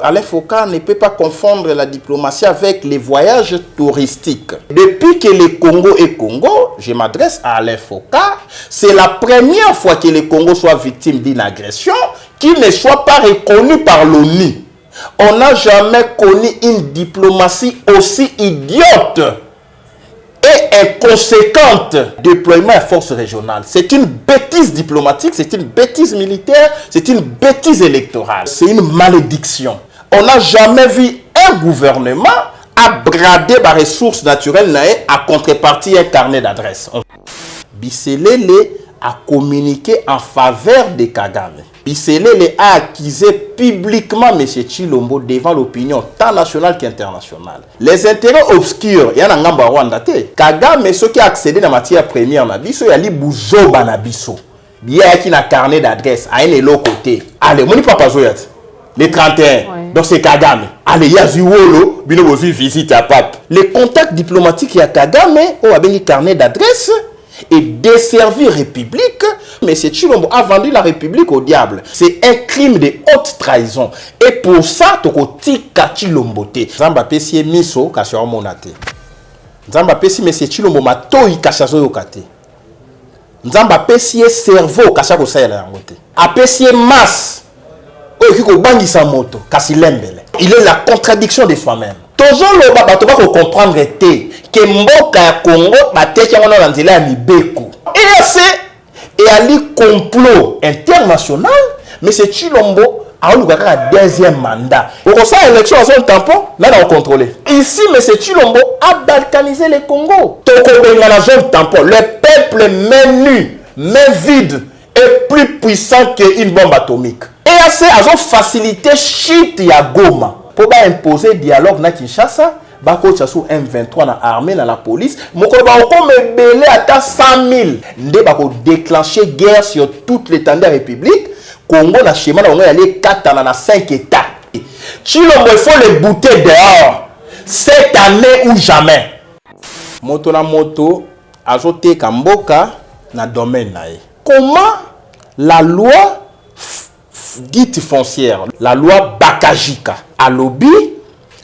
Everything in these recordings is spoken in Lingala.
Alain Foka ne peut pas confondre la diplomatie avec les voyages touristiques. Depuis que le Congo est Congo, je m'adresse à Alain Foka, c'est la première fois que le Congo soit victime d'une agression qui ne soit pas reconnue par l'ONU. On n'a jamais connu une diplomatie aussi idiote et inconséquente déploiement à force régionale. C'est une bêtise diplomatique, c'est une bêtise militaire, c'est une bêtise électorale. C'est une malédiction. On n'a jamais vu un gouvernement à brader les ressources naturelles à contrepartie un carnet d'adresse. Biselele a communiqué en faveur de Kagame. Biselele a accusé publiquement M. Tshilombo devant l'opinion tant nationale qu'internationale. Les intérêts obscurs, il y a un ngamba Rwanda te. Kagame, ceux qui a accédé à la matière première, il y a li buzoba na biso. Il y a qui na carnet d'adresse, à un autre côté. Allez, mon papa zoyat. Les 31. Ouais. Donc c'est Kagame. Allez, il y a Ziwolo, bino bozu visite à pape. Les contacts diplomatiques, il y a Kagame, ou a un carnet d'adresse. Et desservir République, mais c'est Tshilombo a vendu la République au diable. C'est un crime de haute trahison. Et pour ça, tu as Tshilombo te. Zamba pesi miso kasho monate. Zamba pesi monsieur Tshilombo matoi kashazo yokate. Zamba pesi cerveau kashako sayela yangote. Apesi masse oyiko bangisa moto kasilembele. Il est la contradiction de soi-même. Toujours le baba tu vas comprendre que mboka ya Congo bateki ngona na nzela ya mibeko. Et ali complot international, mais c'est Tshilombo a eu le deuxième mandat. Au ça élection à son tampon, là on contrôlé. Ici mais c'est Tshilombo a balkanisé le Congo. Toko benga na zone tampon, le peuple main nue, main vide est plus puissant qu'une bombe atomique. Et assez a facilité chute ya Goma. Pour imposer dialogue na Kinshasa, bako chassou M23 na armée na la police, moko ba ko me belé ata 100 000. Nde bako déclencher guerre sur toute l'étendue de la République. Congo na schéma na on aller 4 ans na 5 états. Tshilombo il faut les bouter dehors cette année ou jamais. Moto na moto azote kamboka na domaine na ye. Comment la loi dite foncière, la loi Bakajika, à l'obi,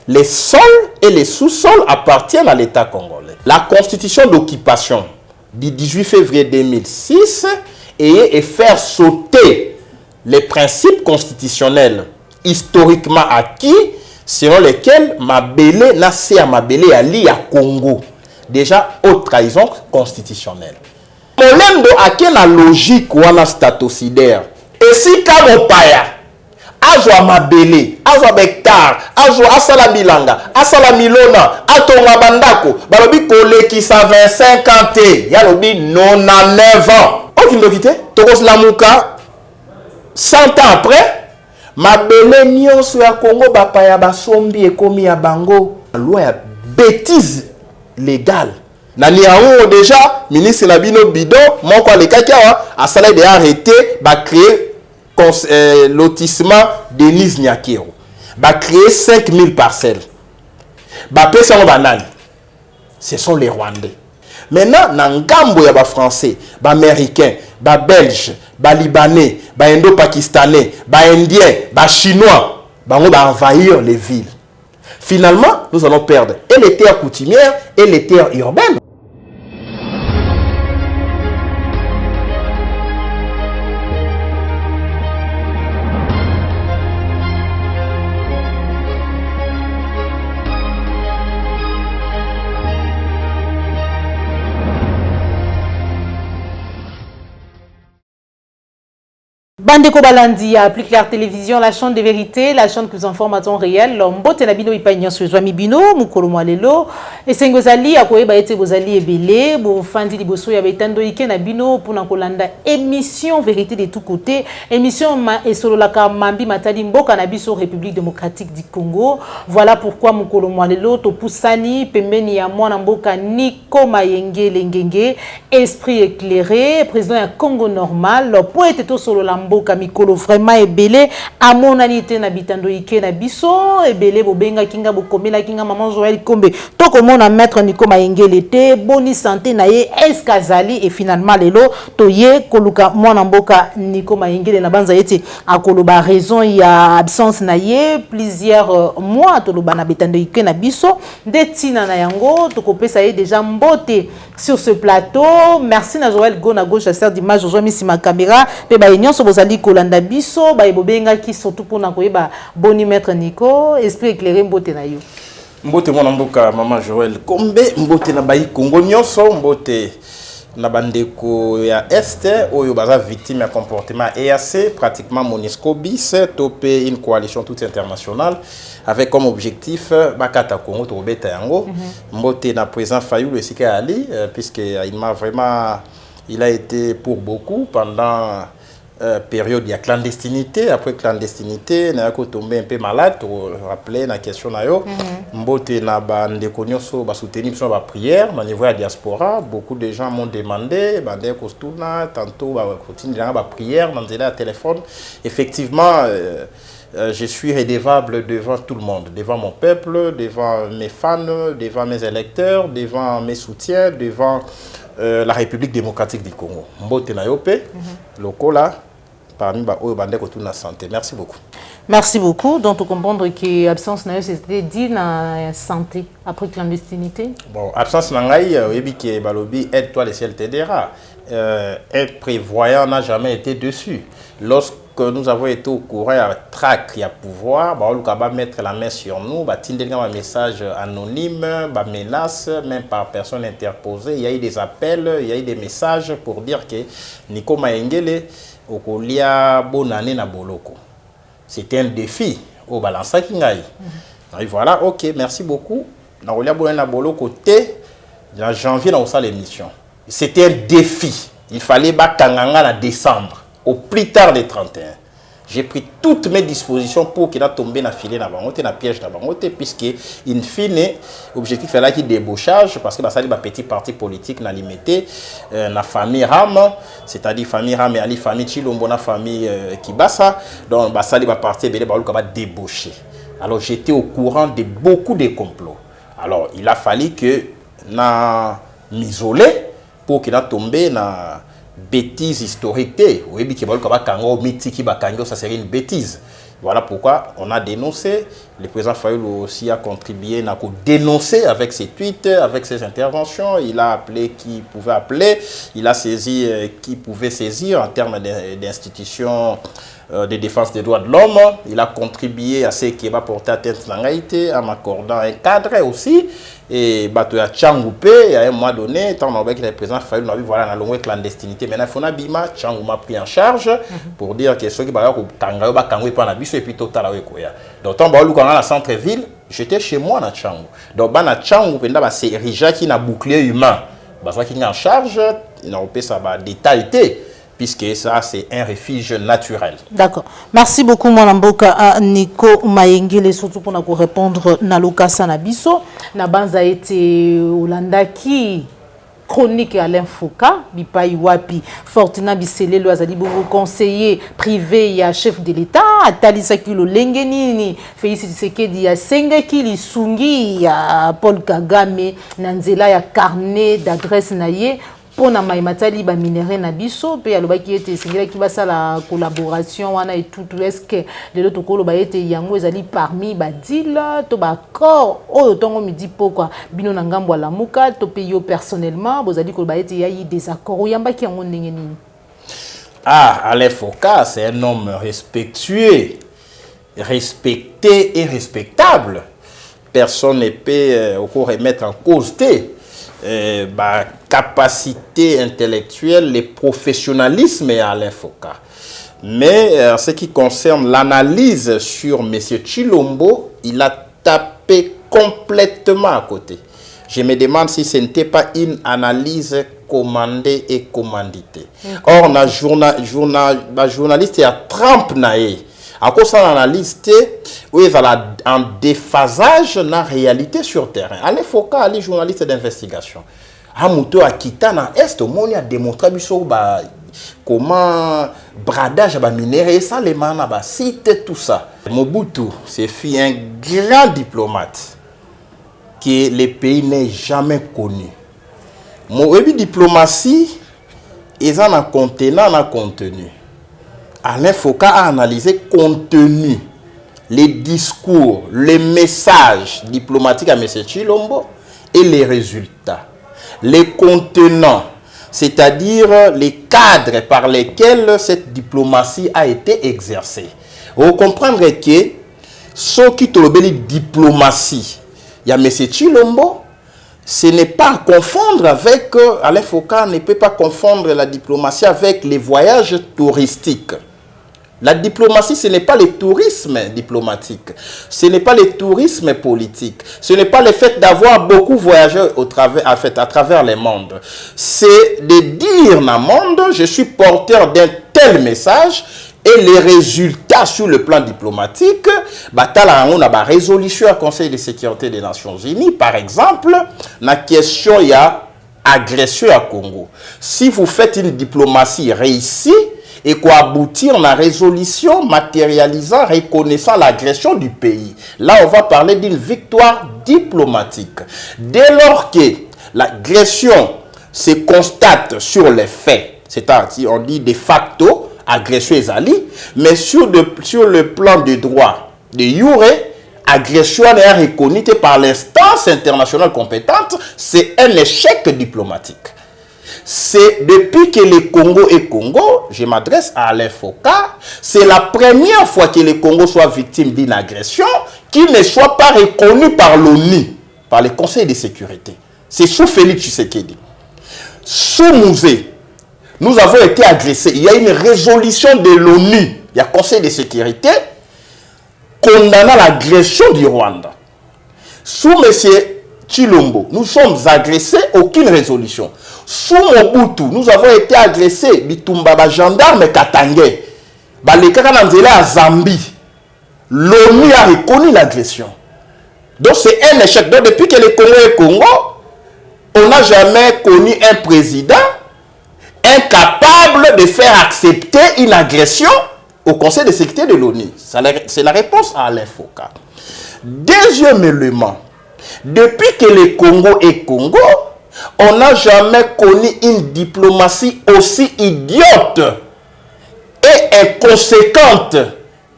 les sols et les sous-sols appartiennent à l'État congolais. La constitution d'occupation du 18 février 2006 et faire sauter les principes constitutionnels historiquement acquis selon lesquels Mabele n'a à Mabele ali à Congo. Déjà, haute trahison constitutionnelle. Problème de à la logique ou à statocidaire. Et si comme paya, azwa mabele, azwa bektar, azwa asala bilanga, asala milona, atonga bandako, balobi koleki sa 25 ans te, yalobi non à 9 ans. Ok, ndokite, tokos lamuka 100 ans après, mabele nyonso ya Congo bapaya basombi ekomi ya bango, loi ya bêtise légale. Nani aou déjà ministre Nabino Bido, mon quoi les kakawa, a salé de arrêter, ba créer lotissement Denise Nyakero. Ba créer 5000 parcelles. Ba pesa en banane. Ce sont les Rwandais. Maintenant, nangambo ya ba français, ba américain, ba belge, ba libanais, ba indo-pakistanais, ba indien, ba chinois, ba on va envahir les villes. Finalement, nous allons perdre et les terres coutumières et les terres urbaines. Bandeko Balandi, plus clair télévision, la chaîne de vérité, la chaîne qui vous informe à temps réel. L'ombote na bino ipagnon sur Joami Bino, mukolo mwalelo. Et sengozali akoye ba ete bozali ebele, bo fandi liboso ya betando ike na bino pour na kolanda émission vérité de tous côtés, émission ma et solo la kamambi matali mboka na biso République démocratique du Congo. Voilà pourquoi mukolo mwalelo to pusani pembeni ya mwana mboka Niko Mayenge Lengenge, esprit éclairé, président ya Congo normal, pour ete to solo la mboka mikolo vraiment ebele amonani te na bitando ike na biso ebele bobenga kinga bokomela kinga maman Joël Kombe to komona maître Nico Mayengele te boni santé na ye eskazali et finalement lelo to ye koluka mwana mboka Nico Mayengele na banza yeti akoloba raison ya absence na ye plusieurs mois to loba na bitando ike na biso ndetina na yango to kopesa ye déjà mbote sur ce plateau. Merci na Joël Gona gauche à faire d'image aujourd'hui si ma caméra pe ba union so bozali kolanda biso ba bobenga ki surtout pour na koyeba boni maître Nico esprit éclairé mbote na yo mbote mwana mboka maman Joël Kombe mbote na bayi Congo nyonso mbote na bandeko ya Est oyo baza victime ya comportement EAC pratiquement Monisco bis topé une coalition toute internationale avec comme objectif bakata Congo to beta yango mbote na président Fayulu Esika Ali puisque il a été pour beaucoup pendant période de clandestinité. Après clandestinité, na ko tombé un peu malade, pour rappeler la question na yo. Mbote na ba ndeko nyonso ba soutenir sur ba prière, na niveau ya diaspora, beaucoup de gens m'ont demandé, ba ndeko stuna, tantôt ba continue ba prière, dans le téléphone. Effectivement, je suis redevable devant tout le monde, devant mon peuple, devant mes fans, devant mes électeurs, devant mes soutiens, devant la République démocratique du Congo. Mbote na yope, lokola parmi ba oyo bande ko tuna santé. Merci beaucoup. Merci beaucoup. Donc tu comprendre que absence na c'était dit na santé après clandestinité. Bon, absence na ngai yebi ke balobi aide-toi le ciel t'aidera. Un prévoyant n'a jamais été dessus. Lorsque nous avons été au courant à trac, il y a pouvoir, on va mettre la main sur nous, va tirer un message anonyme, va menace, même par personne interposée. Il y a eu des appels, il y a eu des messages pour dire que Nico Mayengele okolia bonane na boloko. C'était un défi au balance kingai. Et voilà, ok, merci beaucoup. Na olia bonane na boloko té en janvier dans salle l'émission. C'était un défi. Il fallait bakanganga en décembre. Au plus tard des 31. J'ai pris toutes mes dispositions pour qu'il a tombé dans filet dans bangote, dans piège dans bangote, puisque in fine, l'objectif est là qui débauchage, parce que ça a petit parti politique dans limité, la famille Ram, c'est-à-dire famille Ram et la famille Chilombo, la famille Kibasa, donc ça a parti débaucher. Alors j'étais au courant de beaucoup de complots. Alors il a fallu que na m'isoler pour qu'il a tombé dans bêtise historique. Oui, ça serait une bêtise. Voilà pourquoi on a dénoncé. Le président Fayulu aussi a contribué à dénoncer avec ses tweets, avec ses interventions. Il a appelé qui pouvait appeler. Il a saisi qui pouvait saisir en termes d'institutions de défense des droits de l'homme. Il a contribué à ce qui va porter atteinte à l'égalité, en m'accordant un cadre aussi. Et bato ya Tchangoupé, à un moment donné, tant que le président Fayulu a vu voilà la longue clandestinité. Maintenant, il faut Bima, Tchangou m'a pris en charge pour dire que ceux qui va kangayo ba kangwe pa na biso et puis total awe koya. Donc tant ba lu dans la centre-ville, j'étais chez moi na Tchangou. Donc ba na Tchangou penda ba c'est érigé qui na bouclier humain. Ba ça qui est en charge, il a opé ça ba détaillé. Puisque ça, c'est un refuge naturel. D'accord. Merci beaucoup, mon mboka Nico Mayengele, surtout pour nous répondre à l'occasion na biso. Na banza été Olanda qui chronique à l'infoka, bipai wapi, Fortuna Biselelo azali bongo conseiller privé ya chef de l'État, Atalisa Kilo Lengenini, Félix Tshisekedi ya Sengeki Lisungi ya Paul Kagame, Nanzela ya carnet d'adresse naye. Pour na maimatali ba minéraux na biso pe alobaki ete singela ki basa la collaboration wana et tout est-ce que de l'autre côté ba ete yango ezali parmi ba deal to ba corps oyo tongo midi pourquoi bino na ngambo la muka to pe yo personnellement bozali ko ba ete yayi des accords yamba ki yango ndenge nini. Ah, Alain Foka, c'est un homme respectueux, respecté et respectable. Personne ne peut remettre en cause capacité intellectuelle, le professionnalisme à Alain Foka. Mais en ce qui concerne l'analyse sur M. Chilombo, il a tapé complètement à côté. Je me demande si ce n'était pas une analyse commandée et commanditée. Or, na journaliste a trempe nae. À cause de l'analyse, oui, il a un déphasage dans la réalité sur terrain. Alain Foka, les journalistes d'investigation. Amuto a quitté dans l'Est, on a démontré comment bradage à minéraux, ça les manas, site, tout ça. Mobutu, c'est un grand diplomate que le pays n'est jamais connu. Mon diplomatie est un contenant, un contenu. Alain Foka a analysé contenu, les discours, les messages diplomatiques à M. Tshilombo et les résultats. Les contenants, c'est-à-dire les cadres par lesquels cette diplomatie a été exercée. Vous comprendrez que ce qui est la diplomatie, il y a M. Tshilombo, ce n'est pas à confondre avec, Alain Foka ne peut pas confondre la diplomatie avec les voyages touristiques. La diplomatie, ce n'est pas le tourisme diplomatique, ce n'est pas le tourisme politique, ce n'est pas le fait d'avoir beaucoup voyagé à travers le monde. C'est de dire dans le monde, je suis porteur d'un tel message et les résultats sur le plan diplomatique, on a une résolution au Conseil de sécurité des Nations Unies, par exemple, la question il y a agression à Congo. Si vous faites une diplomatie réussie, et quoi aboutir à la résolution matérialisant, reconnaissant l'agression du pays. Là, on va parler d'une victoire diplomatique. Dès lors que l'agression se constate sur les faits, c'est-à-dire on dit de facto, agression est ali, mais sur le plan du droit de jure, agression est reconnue par l'instance internationale compétente, c'est un échec diplomatique. C'est depuis que le Congo est Congo, je m'adresse à Alain Foka, c'est la première fois que le Congo soit victime d'une agression qui ne soit pas reconnue par l'ONU, par le Conseil de sécurité. C'est sous Félix Tshisekedi. Sous Musée, nous avons été agressés. Il y a une résolution de l'ONU, il y a Conseil de sécurité, condamnant l'agression du Rwanda. Sous M. Tshilombo, nous sommes agressés, aucune résolution. Sous Mobutu, nous avons été agressés, Bitumba, gendarme Katangé, les Kakananzela à Zambie. L'ONU a reconnu l'agression. Donc c'est un échec. Donc depuis que le Congo est Congo, on n'a jamais connu un président incapable de faire accepter une agression au Conseil de sécurité de l'ONU. C'est la réponse à Alain Foka. Deuxième élément, depuis que le Congo est Congo, on n'a jamais connu une diplomatie aussi idiote et inconséquente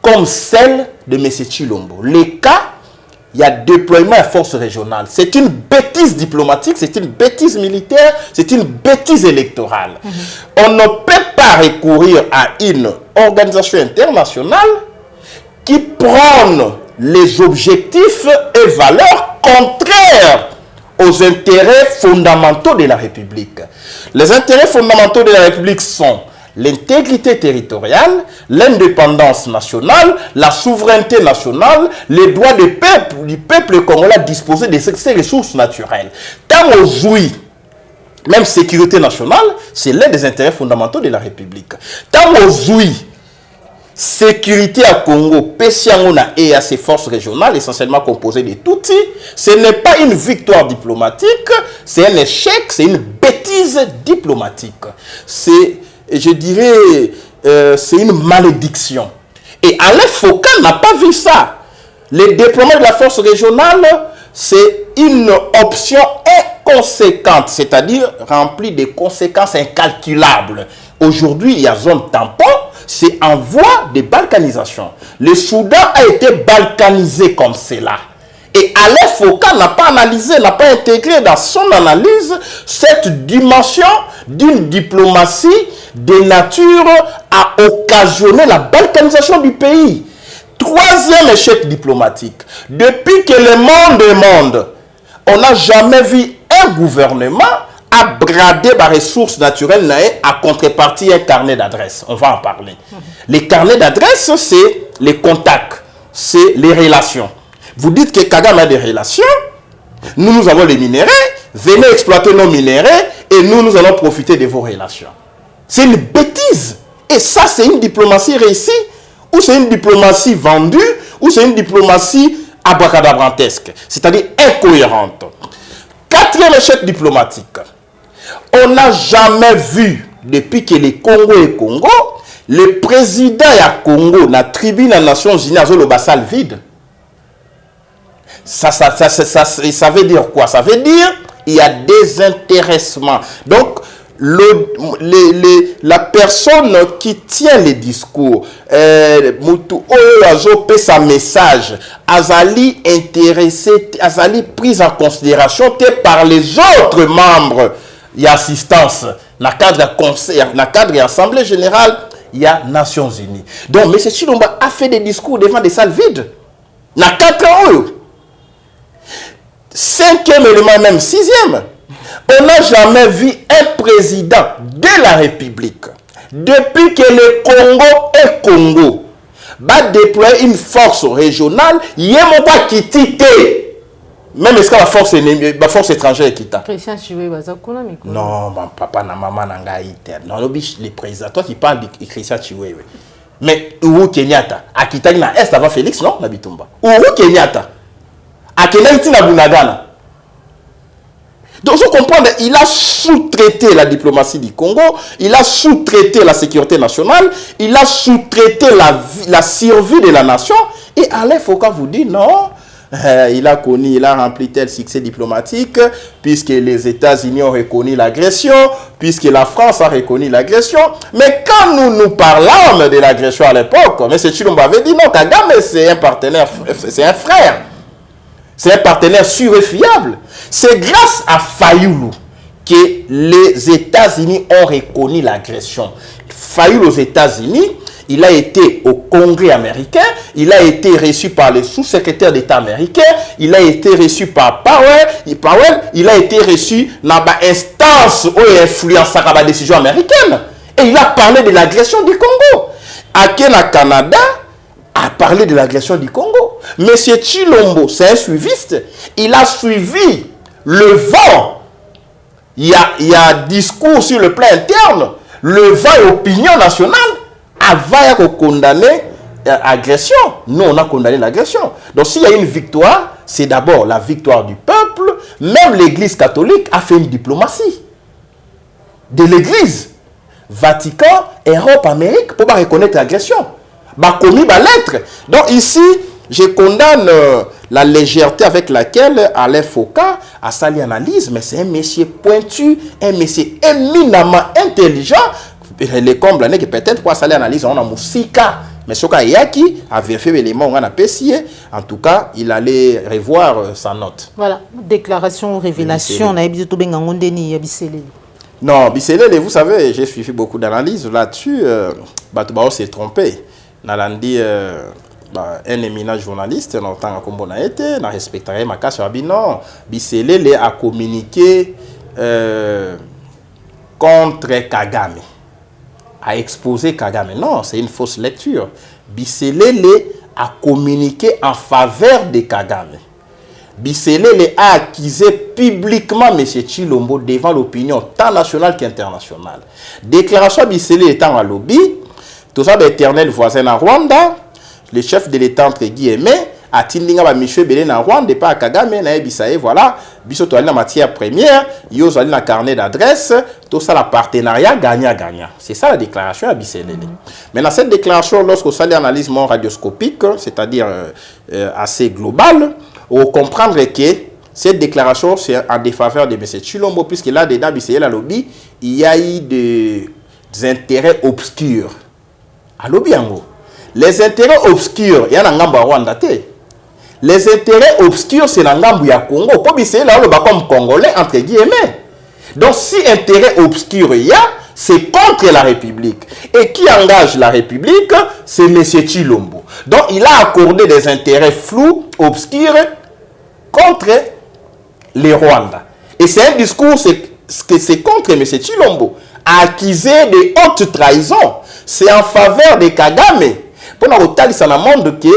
comme celle de M. Tshilombo. Les cas, il y a déploiement à force régionale. C'est une bêtise diplomatique, c'est une bêtise militaire, c'est une bêtise électorale. On ne peut pas recourir à une organisation internationale qui prône les objectifs et valeurs contraires aux intérêts fondamentaux de la République. Les intérêts fondamentaux de la République sont l'intégrité territoriale, l'indépendance nationale, la souveraineté nationale, les droits du peuple congolais à disposer de ses ressources naturelles. Tant on jouit, même sécurité nationale, c'est l'un des intérêts fondamentaux de la République. Tant on jouit, sécurité à Congo, Pessiangona et à ses forces régionales, essentiellement composées de Tutsis, ce n'est pas une victoire diplomatique, c'est un échec, c'est une bêtise diplomatique. C'est, je dirais, c'est une malédiction. Et Alain Foka n'a pas vu ça. Le déploiement de la force régionale, c'est une option inconséquente, c'est-à-dire remplie de conséquences incalculables. Aujourd'hui, il y a zone tampon, c'est en voie de balkanisation. Le Soudan a été balkanisé comme cela. Et Alain Foka n'a pas analysé, n'a pas intégré dans son analyse cette dimension d'une diplomatie de nature à occasionner la balkanisation du pays. Troisième échec diplomatique. Depuis que le monde est monde, on n'a jamais vu un gouvernement à brader par ressources naturelles à contrepartie un carnet d'adresse. On va en parler. Les carnets d'adresse, c'est les contacts, c'est les relations. Vous dites que Kagame a des relations, nous avons les minéraux, venez exploiter nos minéraux et nous allons profiter de vos relations. C'est une bêtise. Et ça, c'est une diplomatie réussie, ou c'est une diplomatie vendue, ou c'est une diplomatie abracadabrantesque, c'est-à-dire incohérente. Quatrième échec diplomatique. On n'a jamais vu depuis que le Congo est Congo, le président ya Congo na tribune des Nations Unies a le salle vide. Ça veut dire quoi? Ça veut dire il y a désintéressement. Donc, la personne qui tient le discours, Moutou Oyo sa message, Azali intéressé, Azali prise en considération par les autres membres y assistance dans le cadre conseil, dans le cadre de l'Assemblée générale, il y a Nations Unies. Donc, M. Chilombo a fait des discours devant des salles vides. Dans 4 ans, 5e élément, même 6e. On n'a jamais vu un président de la République, depuis que le Congo est Congo, va déployer une force régionale, il n'y a pas quitté. Même est-ce que la force étrangère est quittée? Christian Chiwe, non, mon papa, na maman, n'a non, le président, toi qui parles de Christian Chiwe. Mais Uhuru Kenyatta, à quitter na Est avant Félix, non, na Bitumba. Uhuru Kenyatta, à Kenyatta na Bunagana. Donc, vous comprenez, il a sous-traité la diplomatie du Congo, il a sous-traité la sécurité nationale, il a sous-traité la survie de la nation. Et Alain Foka vous dit non, il a rempli tel succès diplomatique, puisque les États-Unis ont reconnu l'agression, puisque la France a reconnu l'agression. Mais quand nous parlons de l'agression à l'époque, M. Chilombo avait dit non, Kagame c'est un partenaire, c'est un frère. C'est un partenaire sûr et fiable. C'est grâce à Fayoulou que les États-Unis ont reconnu l'agression. Fayoulou aux États-Unis, il a été au Congrès américain, il a été reçu par le sous-secrétaire d'État américain, il a été reçu par Powell, il a été reçu dans l'instance où il influence la décision américaine. Et il a parlé de l'agression du Congo. À Canada, a parlé de l'agression du Congo. Monsieur Chilombo, c'est un suiviste. Il a suivi le vent. Il y a discours sur le plan interne. Le vent opinion nationale avant de condamner l'agression. Nous, on a condamné l'agression. Donc, s'il y a une victoire, c'est d'abord la victoire du peuple. Même l'Église catholique a fait une diplomatie. De l'Église. Vatican, Europe, Amérique, pour pas reconnaître l'agression. Commis ma lettre. Donc ici, je condamne la légèreté avec laquelle Alain Foka a sali analyse, mais c'est un monsieur pointu, un monsieur éminemment intelligent. Les combles l'année que peut-être pour sali analyse, on a Moussika, mais Soka Yaki a vérifié l'élément, on a pessier. En tout cas, il allait revoir sa note. Voilà, déclaration, révélation, on a eu tout bien en Ondeni, Bisselé. Non, Bisselé, vous savez, j'ai suivi beaucoup d'analyses là-dessus. Batouba s'est trompé. Nalandi un éminent journaliste longtemps comme on a été, n'a respecté ma casse non, Bisselé a communiqué contre Kagame, a exposé Kagame. Non, c'est une fausse lecture. Bisselé a communiqué en faveur de Kagame. Bisselé a accusé publiquement M. Chilombo devant l'opinion tant nationale qu'internationale. Déclaration Bisselé étant à lobby. Tout ça, l'éternel voisin en Rwanda, le chef de l'État, entre guillemets, a Tindinga Michel Belé en Rwanda, et pas Kagame, et voilà, biso to la matière première, yo zo na carnet d'adresse, tout ça, la partenariat gagnant-gagnant. C'est ça la déclaration à Bisselé. Maintenant, cette déclaration, lorsqu'on s'allie analyse radioscopique, c'est-à-dire assez globale, on comprend que cette déclaration, c'est en défaveur de M. Chilombo, puisque là, dedans, Bisselé, la lobby, il y a eu des intérêts obscurs. Les intérêts obscurs, il y a un Rwanda. Les intérêts obscurs, c'est dans le Congo. Pour c'est là, le comme Congolais, entre guillemets. Donc, si intérêt obscur il y a, c'est contre la République. Et qui engage la République, c'est M. Chilombo. Donc, il a accordé des intérêts flous, obscurs, contre les Rwandais. Et c'est un discours, c'est contre M. Chilombo. Accusé de haute trahison. C'est en faveur de Kagame. Pour nous dire ça dans le monde que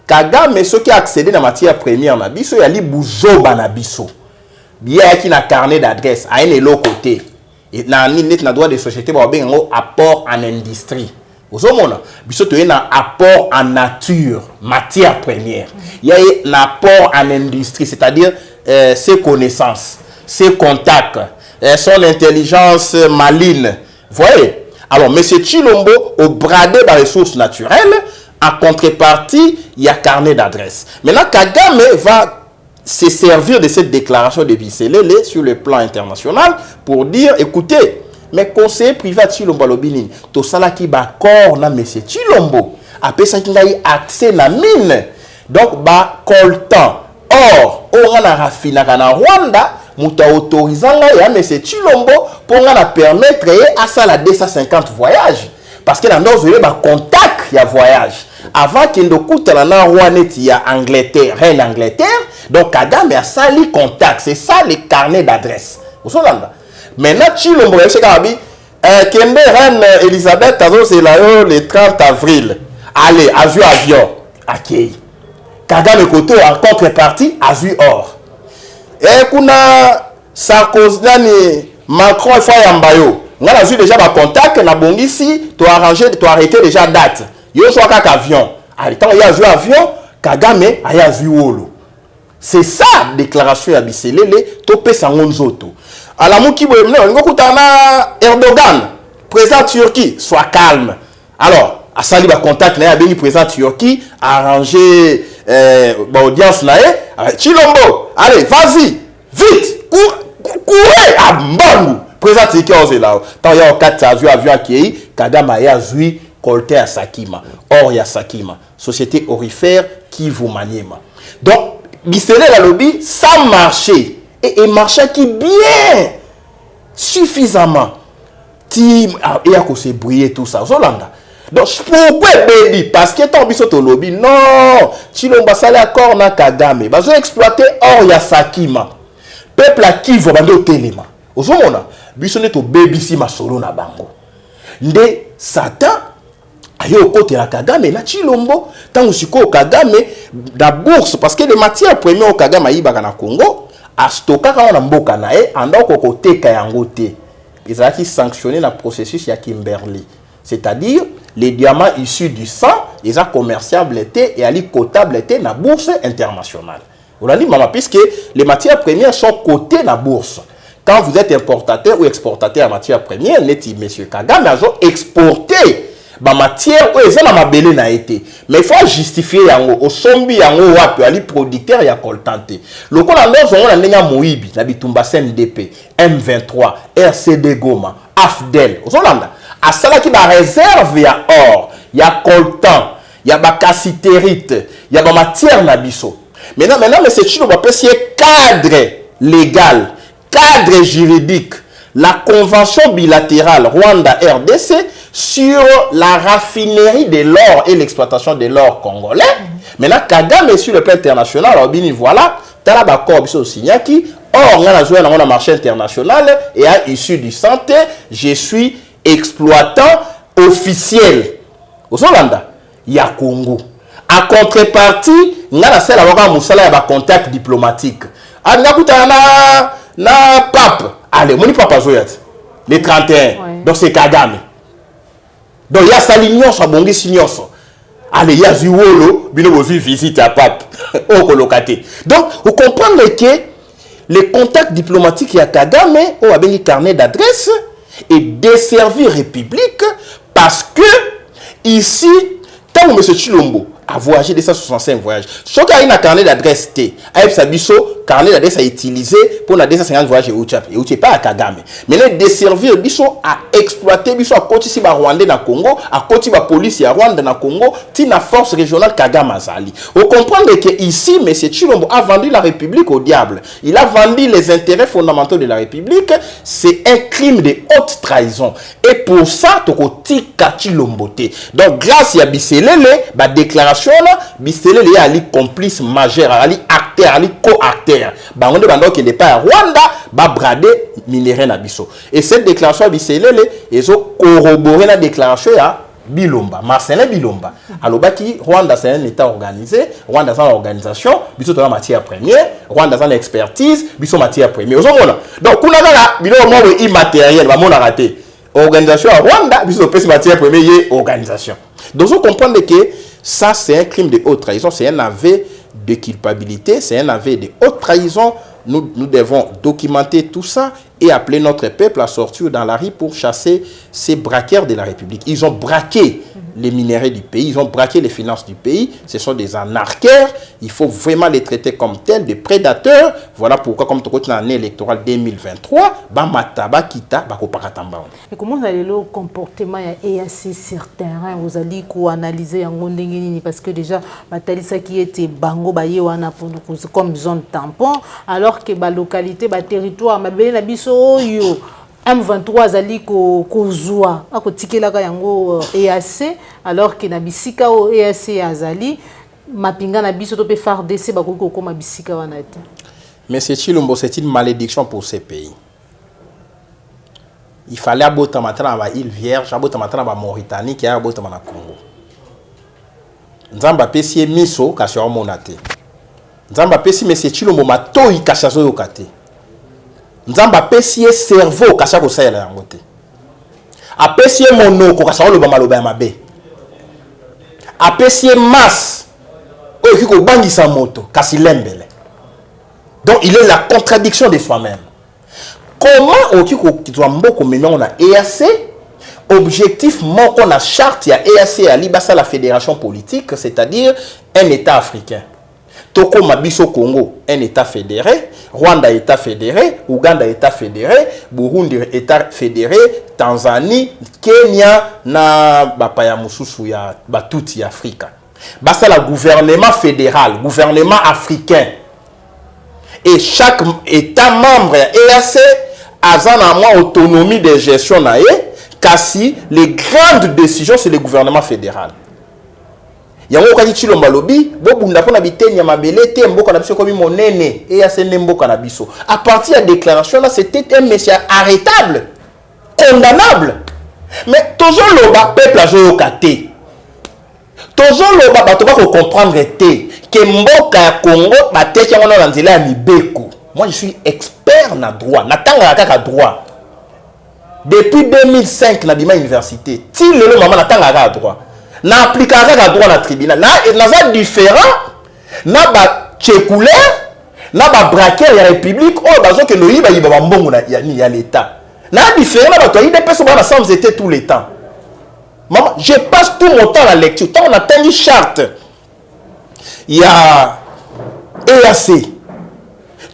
Kagame, ceux qui ont accédé à la matière première, il y a des bougeaux banabiso. Il y a un carnet d'adresse à un autre côté. Il y a un droit de société pour avoir un apport en industrie. Vous avez un apport en nature, matière première. Il y a un apport en industrie, c'est-à-dire ses connaissances, ses contacts, son intelligence maligne Voyez? Alors, M. Tshilombo a bradé les ressources naturelles. En contrepartie, il y a carnet d'adresse. Maintenant, Kagame va se servir de cette déclaration de Biselele sur le plan international pour dire, écoutez, mais conseiller privé à Tshilombo Lobinine, tout ça là qui va accord na M. Tshilombo, après ça qui a accès na mine, donc bah coltan. Or, on a raffiné na Rwanda, mouta autorisant là ya M. Tshilombo pour la permettre à ça la 250 voyages, parce que dans nos yeux bah contact ya voyage. Avant qu'il ne coûte la Rwanda il y a Angleterre, reine Angleterre, donc Kagame a sali contact, c'est ça les carnets d'adresse. Vous savez là. Maintenant, Tshilombo, Kende reine Elisabeth, c'est là le 30 avril. Allez, a vu avion. Ok. Kagame Koto en contrepartie, a vu or. Et kuna Sarkozy, Macron, il faut yambayo. On a vu déjà ma contact, na bongisi, tu as arrangé, tu as arrêté déjà date. Yo soit kak avion. Allez, tant il y a vu avion, Kagame a vu wolo. C'est ça, déclaration ya Biselele, topé sangonzoto. À la mouki Erdogan, président Turquie, soit calme. Alors, à Sali va contact na béni président Turquie, arranger audience na Tshilombo, allez, vas-y, vite, courez à Mbangu. Président Turquie ose là. Tant il y a 4 avions qui Kagame a zui colté à Sakima. Or il y a Sakima, société orifère qui vous maniema. Donc Biselele la lobby, ça marchait. Et marchait qui bien, suffisamment. Et à cause de briller tout ça. Donc, pourquoi baby? Parce que ton biso to lobby, non. Tshilombo sale accord na Kagame. Bazo exploiter or ya Sakima. Peuple à qui va bando telema. Ozomona, biso ne to baby si masolo na bango. Nde Satan ayo côté la Kagame na Tshilombo tant usiko Kagame da bourse parce que les matières premières au Kagame ayiba na Congo a stocké quand on mboka na e andako koteka yango te. Ils ont sanctionné le processus ya Kimberley. C'est-à-dire les diamants issus du sang, ils ont commerciables et ali cotables dans la bourse internationale. On a dit maman puisque les matières premières sont cotées dans la bourse. Quand vous êtes importateur ou exportateur en matières premières, monsieur Kagame a exporté ma matière où ils ont mabélé na été. Mais il faut justifier yango au sombi yango wapi ali producteur ya coltante. Le ko na ndozo on na Moibi na bitumba CNDP, M23, RCD Goma, AFDEL. Ozolanda a sala ki ba réserve ya or, ya coltan, ya ba cassiterite, ya ba matière na biso. Maintenant mais c'est Tshilombo va passer cadre légal, cadre juridique. La convention bilatérale Rwanda-RDC sur la raffinerie de l'or et l'exploitation de l'or congolais. Maintenant, Kagame sur le plan international, alors bien voilà, t'as la accord signaki. Or, on a joué dans le marché international et à issue du santé, je suis exploitant officiel. Au Solanda, il y a Congo. En contrepartie, on a la seule avocat Moussala et contact diplomatique. On a pape. Allez, mon papa Zoyat, les 31. Ouais. Donc c'est Kagame. Donc il y a sa ligne, sa bongi signoso. Allez, il y a Ziwolo, bino vozi visite à pape. Au colocaté. Donc, vous comprenez que les contacts diplomatiques il y a Kagame, au abeli carnet d'adresse, et desservir République parce que ici, tant que M. Tshilombo a voyagé 265 voyages, ce qui a un carnet d'adresse T, a Sabiso, carnet d'adresse à utiliser pour la 250 voyages et où pas à Kagame. Mais là, desservir Biso à exploiter Biso à côté si Rwanda dans Congo, à côté de la police à Rwanda dans Congo, tina force régionale Kagame Azali. Vous comprenez que ici, M. Tshilombo a vendu la République au diable. Il a vendu les intérêts fondamentaux de la République. C'est un crime de haute trahison. Et pour ça, tu as Tshilombo. Donc, grâce à Biselele, la déclaration là, Biselele est ali complice majeur, ali acteur, ali co-acteur. Bangonde bando qui n'est pas à Rwanda, ba bradé minéré na biso. Et cette déclaration Biselele, ils ont corroboré la déclaration à Bilomba, Marcelin Bilomba. Alors baki Rwanda c'est un état organisé, Rwanda c'est une organisation, biso dans la matière première, Rwanda c'est une expertise, biso matière première. Donc on a là bilomba immatériel, ba mon raté. Organisation à Rwanda, biso pèse matière première organisation. Donc vous comprenez que ça, c'est un crime de haute trahison, c'est un aveu de culpabilité, c'est un aveu de haute trahison nous devons documenter tout ça et appeler notre peuple à sortir dans la rue pour chasser ces braqueurs de la République. Ils ont braqué les minéraux du pays, ils ont braqué les finances du pays. Ce sont des anarcheurs. Il faut vraiment les traiter comme tels, des prédateurs. Voilà pourquoi, comme tu as l'année électorale 2023, et comment vous allez le comportement est assez certain, vous allez analyser parce que déjà, ça qui était bango comme zone tampon, alors que la localité, le territoire, M23 azali kozwa akotikelaka yango EAC alors que na bisika o EAC azali mapinga na biso to pe FARDC bakoki kokoma bisika wana te. Mais c'est une malédiction pour ces pays. Il fallait abota matana ba île Vierge, abota matana ba Mauritanie qui a abota na Congo. Nzamba pesi miso kasi o monate. Nzamba pesi monsieur Chilombo matoi kasi azo yokate. Nzamba pesi cerveau kasi ko sayela yango te. Apesi monoko kasi oloba maloba ya mabe. Apesi masse oyo kiko bangisa moto kasi lembele. Donc il est la contradiction de soi-même. Comment okiko mboko maintenant on a EAC objectif moko na charte ya EAC à libasa la fédération politique, c'est-à-dire un état africain. Toko Mabiso Congo, un état fédéré, Rwanda état fédéré, Ouganda état fédéré, Burundi état fédéré, Tanzanie, Kenya na bapaya mususu ya batuti Afrika. Basa la gouvernement fédéral, gouvernement africain. Et chaque état membre EAC a une autonomie de gestion nae, kasi les grandes décisions c'est le gouvernement fédéral. Yango kati Chilombo lobi bobunda pona bitenya mabele te mboka na biso komi monene et ya sene mboka na biso. À partir de la déclaration là c'était un message arrêtable, condamnable. Mais toujours loba peuple a joué au kate. Toujours loba bato ba ko comprendre te que mboka ya Congo ba te yango na nzela ya mibeko. Moi je suis expert na droit, na tanga kaka droit. Depuis 2005 na bima université, ti lelo mama na tanga kaka droit. Na appliquera la droit na tribunal na za différent na ba tchekoulé na ba braquer ya république o bazo que loyiba yiba ba mbongo na ya l'état na différent na ba to ide peso ba sans était tout le temps. Maman, je passe tout mon temps à la lecture. Tant on a tenu charte. Il y a EAC.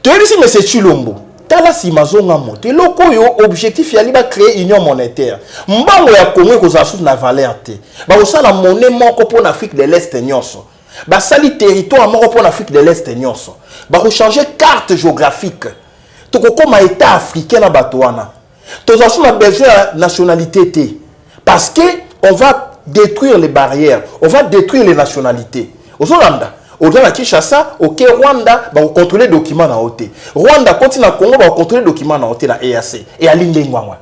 Tu as dit si monsieur Chilombo tala si mazonga moté loko yo objectif ya liba créer union monétaire mbango ya Congo ko za sous na valeur te ba osala monnaie moko pour l'Afrique de l'Est nyonso ba sali territoire moko pour l'Afrique de l'Est nyonso ba ko changer carte géographique to ko koma état africain na batoana to za sous na besoin nationalité te parce que on va détruire les barrières, on va détruire les nationalités au Rwanda. Au-delà de Kinshasa, ok, Rwanda va contrôler les documents dans l'OT. Rwanda continue à Congo va contrôler les documents dans l'OT, la EAC. Et à l'Ingengwangwa.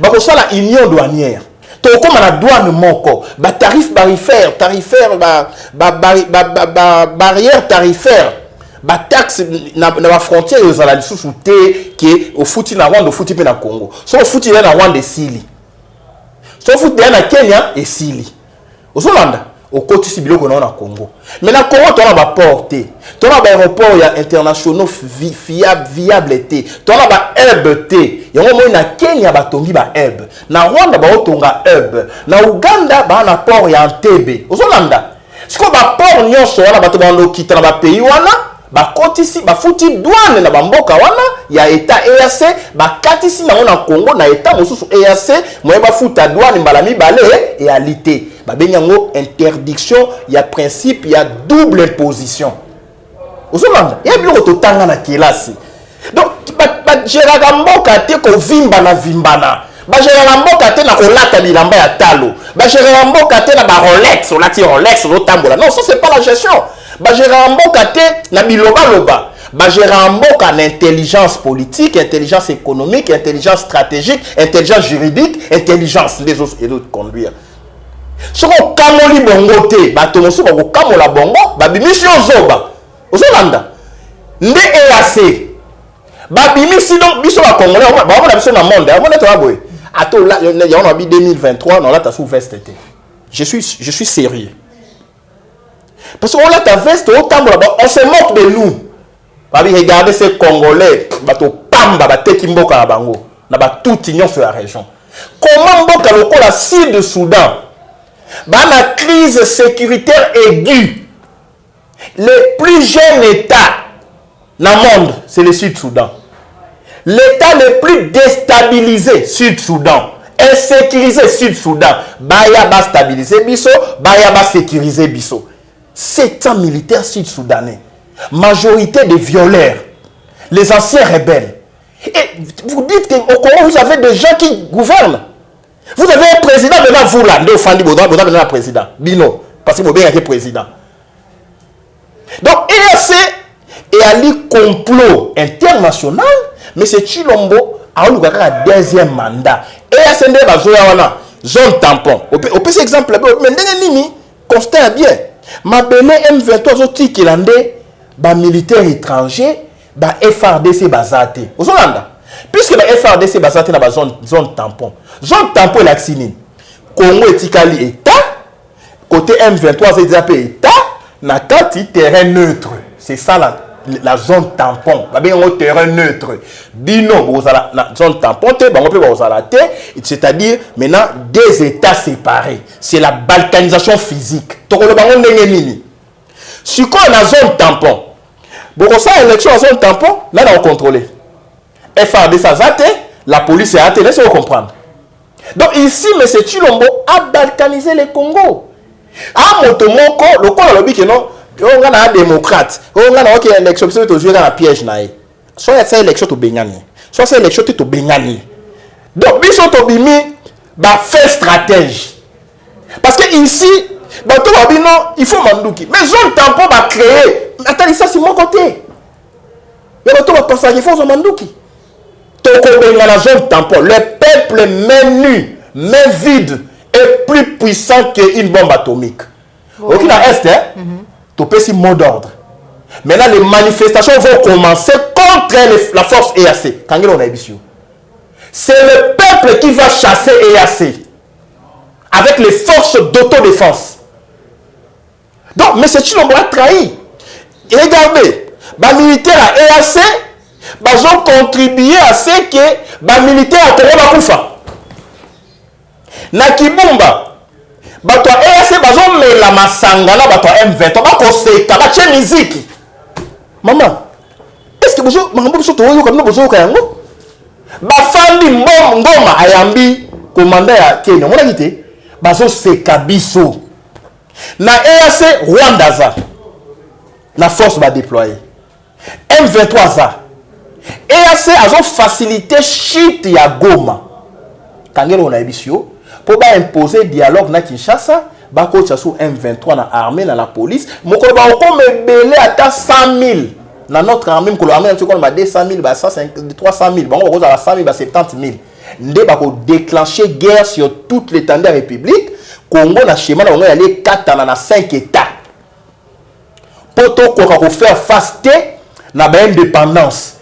Bah, ça la union douanière. Tout comme la douane moko, bah, tarif tarifaire, barrière tarifaire, bah, taxe na la frontière aux ala sous té qui au fouti na Rwanda, au fouti pe na Congo. So fouti na Rwanda et Sili. So fouti na Kenya et Sili. Au Rwanda. Au côté si bilo qu'on a Congo. Mais na Congo tu as ba porté. Tu as ba aéroport internationaux viable té. Tu as ba hub té. Yango mo na Kenya ba tongi ba hub. Na Rwanda ba otonga hub. Na Uganda ba na port ya Entebbe. Ozolanda. Siko ba port nyonso wana ba to ba lokita na ba pays wana. Ba kotisi ba futi douane na ba mboka wana ya état EAC ba katisi na na Congo na état mosusu EAC moye ba futa douane mbala mibale et alité. Ba benyango interdiction, il y a principe, il y a double imposition. Au Rwanda, il y a bien autant tanga na kelasi. Donc ba géraka mboka te ko vimba na vimbana. Ba géraka mboka te na ko lata bilamba ya talo. Ba géraka mboka te na ba Rolex, on lati Rolex no tambola. Non, ça c'est pas la gestion. Ba géraka mboka te na biloba loba. Ba géraka mboka na intelligence politique, intelligence économique, intelligence stratégique, intelligence juridique, intelligence les autres et d'autres conduire. Si on kamoli bongo te, bato mosu ba ko kamola bongo, ba bimisi ozoba. Ozolanda. Nde EAC. Ba bimisi donc biso ba congolais, ba on a biso na monde, on est to boy. Ato là, il y a on a 2023, non là ta sous veste te. Je suis sérieux. Parce qu'on a ta veste au tambola, on se moque de nous. Babi regardez ces Congolais, bato pamba bateki mboka na bango, na ba toute union sur la région. Comment mboka lokola Sud-Soudan, la crise sécuritaire aiguë, le plus jeune État dans le monde, c'est le Sud-Soudan. L'État le plus déstabilisé, Sud-Soudan. Insécurisé, Sud-Soudan. Baya ba stabiliser biso, baya ba sécuriser biso. 700 militaires sud-soudanais. Majorité de violeurs. Les anciens rebelles. Et vous dites qu'au Congo, vous avez des gens qui gouvernent. Vous avez un président, maintenant vous là, vous avez un président. Bino. Parce que vous avez un président. Donc, EAC est allé complot international, mais c'est Chilombo a eu un deuxième mandat. EAC n'est pas zone tampon. Au petit exemple, mais Nini, constate bien. Ma belle M23 autres qui l'ont des militaires étrangers, FRDC basate. Vous entendez? Puisque FRDC basate dans la zone tampon. Zone tampon la Xini. Congo etikali État, côté M23 c'est déjà État, na kati terrain neutre. C'est ça la zone tampon. Ba bien terrain neutre. Bino bozala la zone tampon te bango pe bozala te, c'est-à-dire maintenant deux États séparés. C'est la balkanisation physique. Tokolo bango ndenge nini. Siko na zone tampon. Boko sa élection en zone tampon, là on contrôle. FRDC azate, la police est athée, laissez-vous comprendre. Donc ici, M. Chilombo a balkanisé le Congo. A motomoko, le Congo lobby que non, on a un démocrate, on a une élection qui est dans la piège. Soit c'est élection au Bengani, soit c'est élection au Bengani. Donc, ils sont au Bimi, fait stratège. Parce que ici, il faut Mandouki. Mais zone tampon va créer. Attendez, ça c'est mon côté. Il y a un passage, il faut Mandouki. La zone tampon, le peuple main nue, main vide, est plus puissant qu'une bombe atomique. Ok, la Est, tu peux si mot d'ordre. Maintenant, les manifestations vont commencer contre la force EAC. C'est le peuple qui va chasser EAC avec les forces d'autodéfense. Donc, M. Chilombo a trahi. Et regardez, les militaires à EAC, ils ont contribué à ce que les militaires à Congo Bakoufa. Na Kibumba, bato EAC bazo mela masangala bato M23 bako seka ba che musique. Maman, est-ce que bozo mangambo biso toyo ka no bozo ka yango? Ba fandi ngoma ayambi commandant ya Kenya mona kité bazo seka biso. Na EAC Rwanda za. Na force ba déployer. M23 za. EAC a facilité chute ya Goma. Kangelo na ebisio pour imposer dialogue na Kinshasa, ba ko chassou M23 na armée na la police, moko ba ko me belé ata 100 000 na notre armée ko l'armée ko ma 200 000 ba 150 300 000 ba ko za 100 000 ba 70 000. Ndé ba ko déclencher guerre sur toute l'étendue de la République. Congo na schéma na on aller 4 na 5 états. Poto ko faire face na ba indépendance.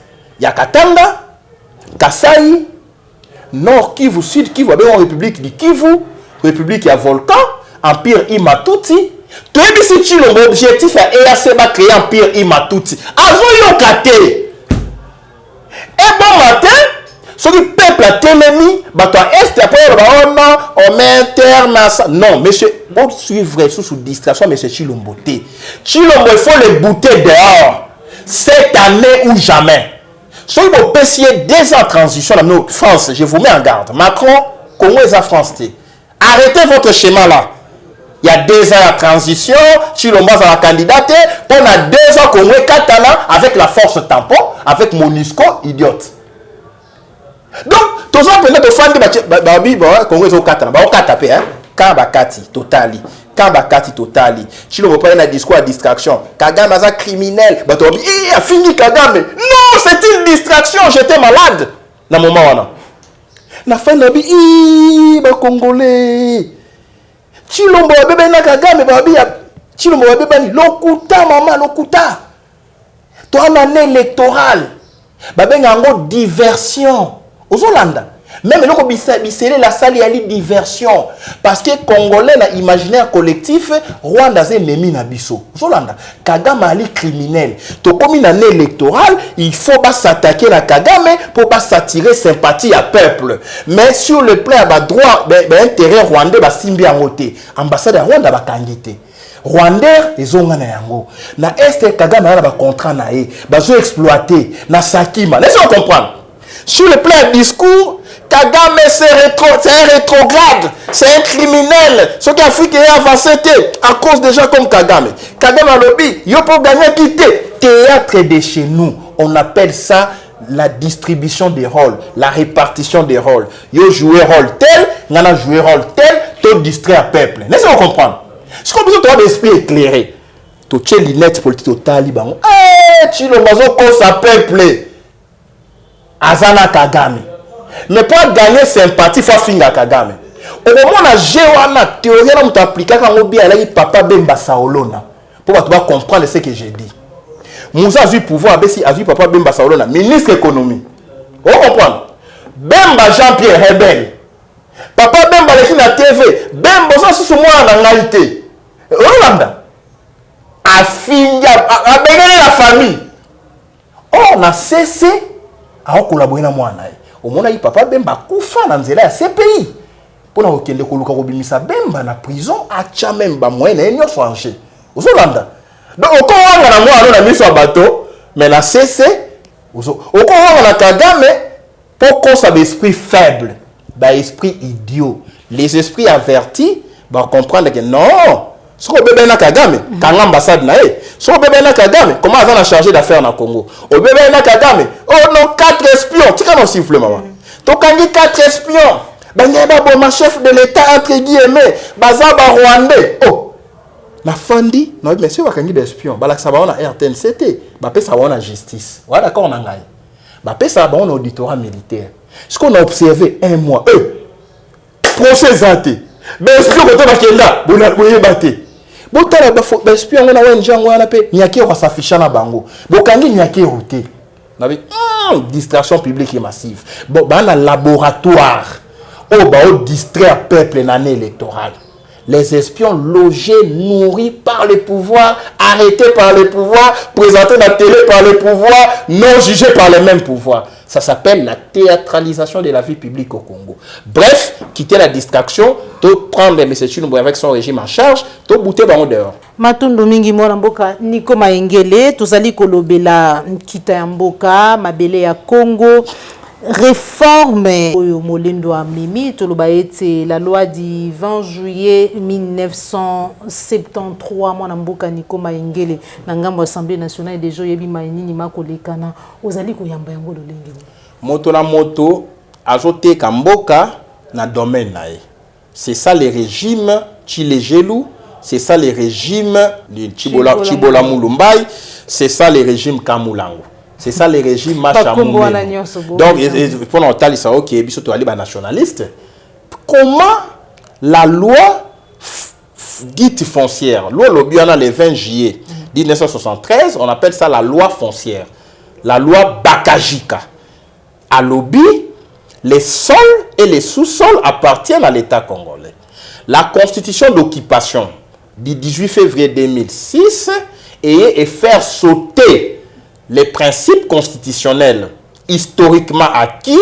Ya Katanga, Kasai, Nord Kivu, Sud Kivu, en République du Kivu, République à Volcan, Empire Imatuti. Tout ce qui est l'objectif est EAC créer Empire Imatuti. Avant Yokate. Et bon matin, ce qui peuple a télémi, bateau Est, après on met un terme à ça. Non, monsieur, bon, suivre sous distraction, monsieur Chilombo. Chilombo, il faut le bouter dehors. Cette année ou jamais. Si vous payez 2 ans de transition dans France, je vous mets en garde. Macron, Congo et la France. Arrêtez votre schéma là. Il y a 2 ans de transition, Chilombo a la candidate, on a 2 ans Congo et 4 ans avec la force tampon, avec MONUSCO, idiote. Donc, tous les gens qui font Congo et 4 ans, on 4 tapé, hein? Kambakati, totali. Kambakati totali. Chilombo parle un discours à distraction. Kagame est un criminel. Il a fini Kagame. Non, c'est une distraction. J'étais malade. Dans le moment où na fin de vie, Congolais. Chilombo bébé na Kagame Chilombo bébé ni lokuta maman lokuta. Toi en année électorale. Babé ngango diversion. Aux Hollande. Même le la salle, il y a une diversion. Parce que Congolais, na imaginaire collectif, Rwanda, c'est Nemi Nabiso. Zolanda, Kagame est criminel. Donc, comme une année électorale, il faut pas s'attaquer à Kagame pour pas s'attirer sympathie à peuple. Mais sur le plan, il y a droit, intérêt rwandais, il simbi en côté. Ambassade de Rwanda, il y a kangité. Rwandais, ils ont un yango. Na Est, Kagame a un contrat naé. Ils ont exploité. Na Sakima. Laissez-moi comprendre. Sur le plan discours, Kagame c'est un rétrograde, c'est un criminel. Ce qui a fait qu'il a avancé à cause des gens comme Kagame. Kagame a lobby, il faut gagner quitter. Théâtre de chez nous, on appelle ça la distribution des rôles, la répartition des rôles. Yo jouer rôle tel, on a joué rôle tel, tout distrait à peuple. Laissez-moi comprendre. Ce qu'on a besoin d'esprit éclairé. Tu as les lunettes politiques au Taliban. Tu le maison qu'on s'appelle Azana Kagame. Mais pour gagner sympathie, il faut finir Kagame. Au moment où j'ai une théorie, on a appliqué quand on a papa Bemba Saolona. Pour comprendre ce que j'ai dit. Moussa a eu pouvoir, a vu papa Bemba Saolona, ministre de l'économie. Vous comprenez? Bemba Jean-Pierre Rebelle. Papa Bemba est la TV. Bemba, ça c'est moi en réalité. Rolanda. A fini, a béni la famille. On a cessé à collaborer avec moi. Au moment où papa Bemba koufa dans la CPI. Pour nous kende koluka kobimisa Bemba na prison a chamemba moyen na nyo changé. Ozolanda. Donc au ko wanga na moi na miso bateau, mais na cessé. Au ko wanga na Kagame pour qu'on soit d'esprit faible, bah esprit idiot. Les esprits avertis bah comprendre que non. Si on bébé na Kagame, quand l'ambassade na e, si on bébé na Kagame, comment on a chargé d'affaires na Congo? Au bébé na Kagame, oh non 4 espions, tu sais non siffle maman. Donc quand il 4 espions, ben il y a bon ma chef de l'État entre guillemets, bazaba rwandais. Oh, na fandi, non mais si on a des espions, bah là ça va on a RTNCT, bah pe ça va on a justice. Voilà d'accord on a gagné. Bah pe ça va on a auditorat militaire. Ce qu'on a observé un mois, procès zanté. Mais espion quand on a kenda, bon a batté. Botala ba espion ngona wenja ngwana pe nyaki ko s'afficher na bango. Bokangi nyaki roté. Na bi distraction publique et massive. Bon ba na laboratoire. Oh ba au distraire peuple en année électorale. Les espions logés, nourris par le pouvoir, arrêtés par le pouvoir, présentés dans la télé par le pouvoir, non jugés par le même pouvoir. Ça s'appelle la théâtralisation de la vie publique au Congo. Bref, quitter la distraction, prendre les messieurs avec son régime en charge, tout bouter dans dehors. Matundu mingi mwana mboka Niko Maengele, tozali kolobela kita mboka, mabele ya Congo. Réforme oyo molendo amemi toloba ete la loi du 20 juillet 1973 mwana mboka Niko Maengele na ngambo Assemblée nationale des jeux yebi mainini makolekana ozali koyamba yango lolenge moto na moto azote kamboka na domaine nae. C'est ça le régime Chilegelou, c'est ça le régime de Chibola Mulumbai, c'est ça le régime Kamulango. C'est ça le régime Macha Moumé. Donc, pour nous dire ça, ok, ils sont allés nationalistes. Comment la loi dite foncière, loi le 20 juillet 1973, on appelle ça la loi foncière, la loi Bakajika. À lobby, les sols et les sous-sols appartiennent à l'État congolais. La constitution d'occupation du 18 février 2006 et faire sauter les principes constitutionnels historiquement acquis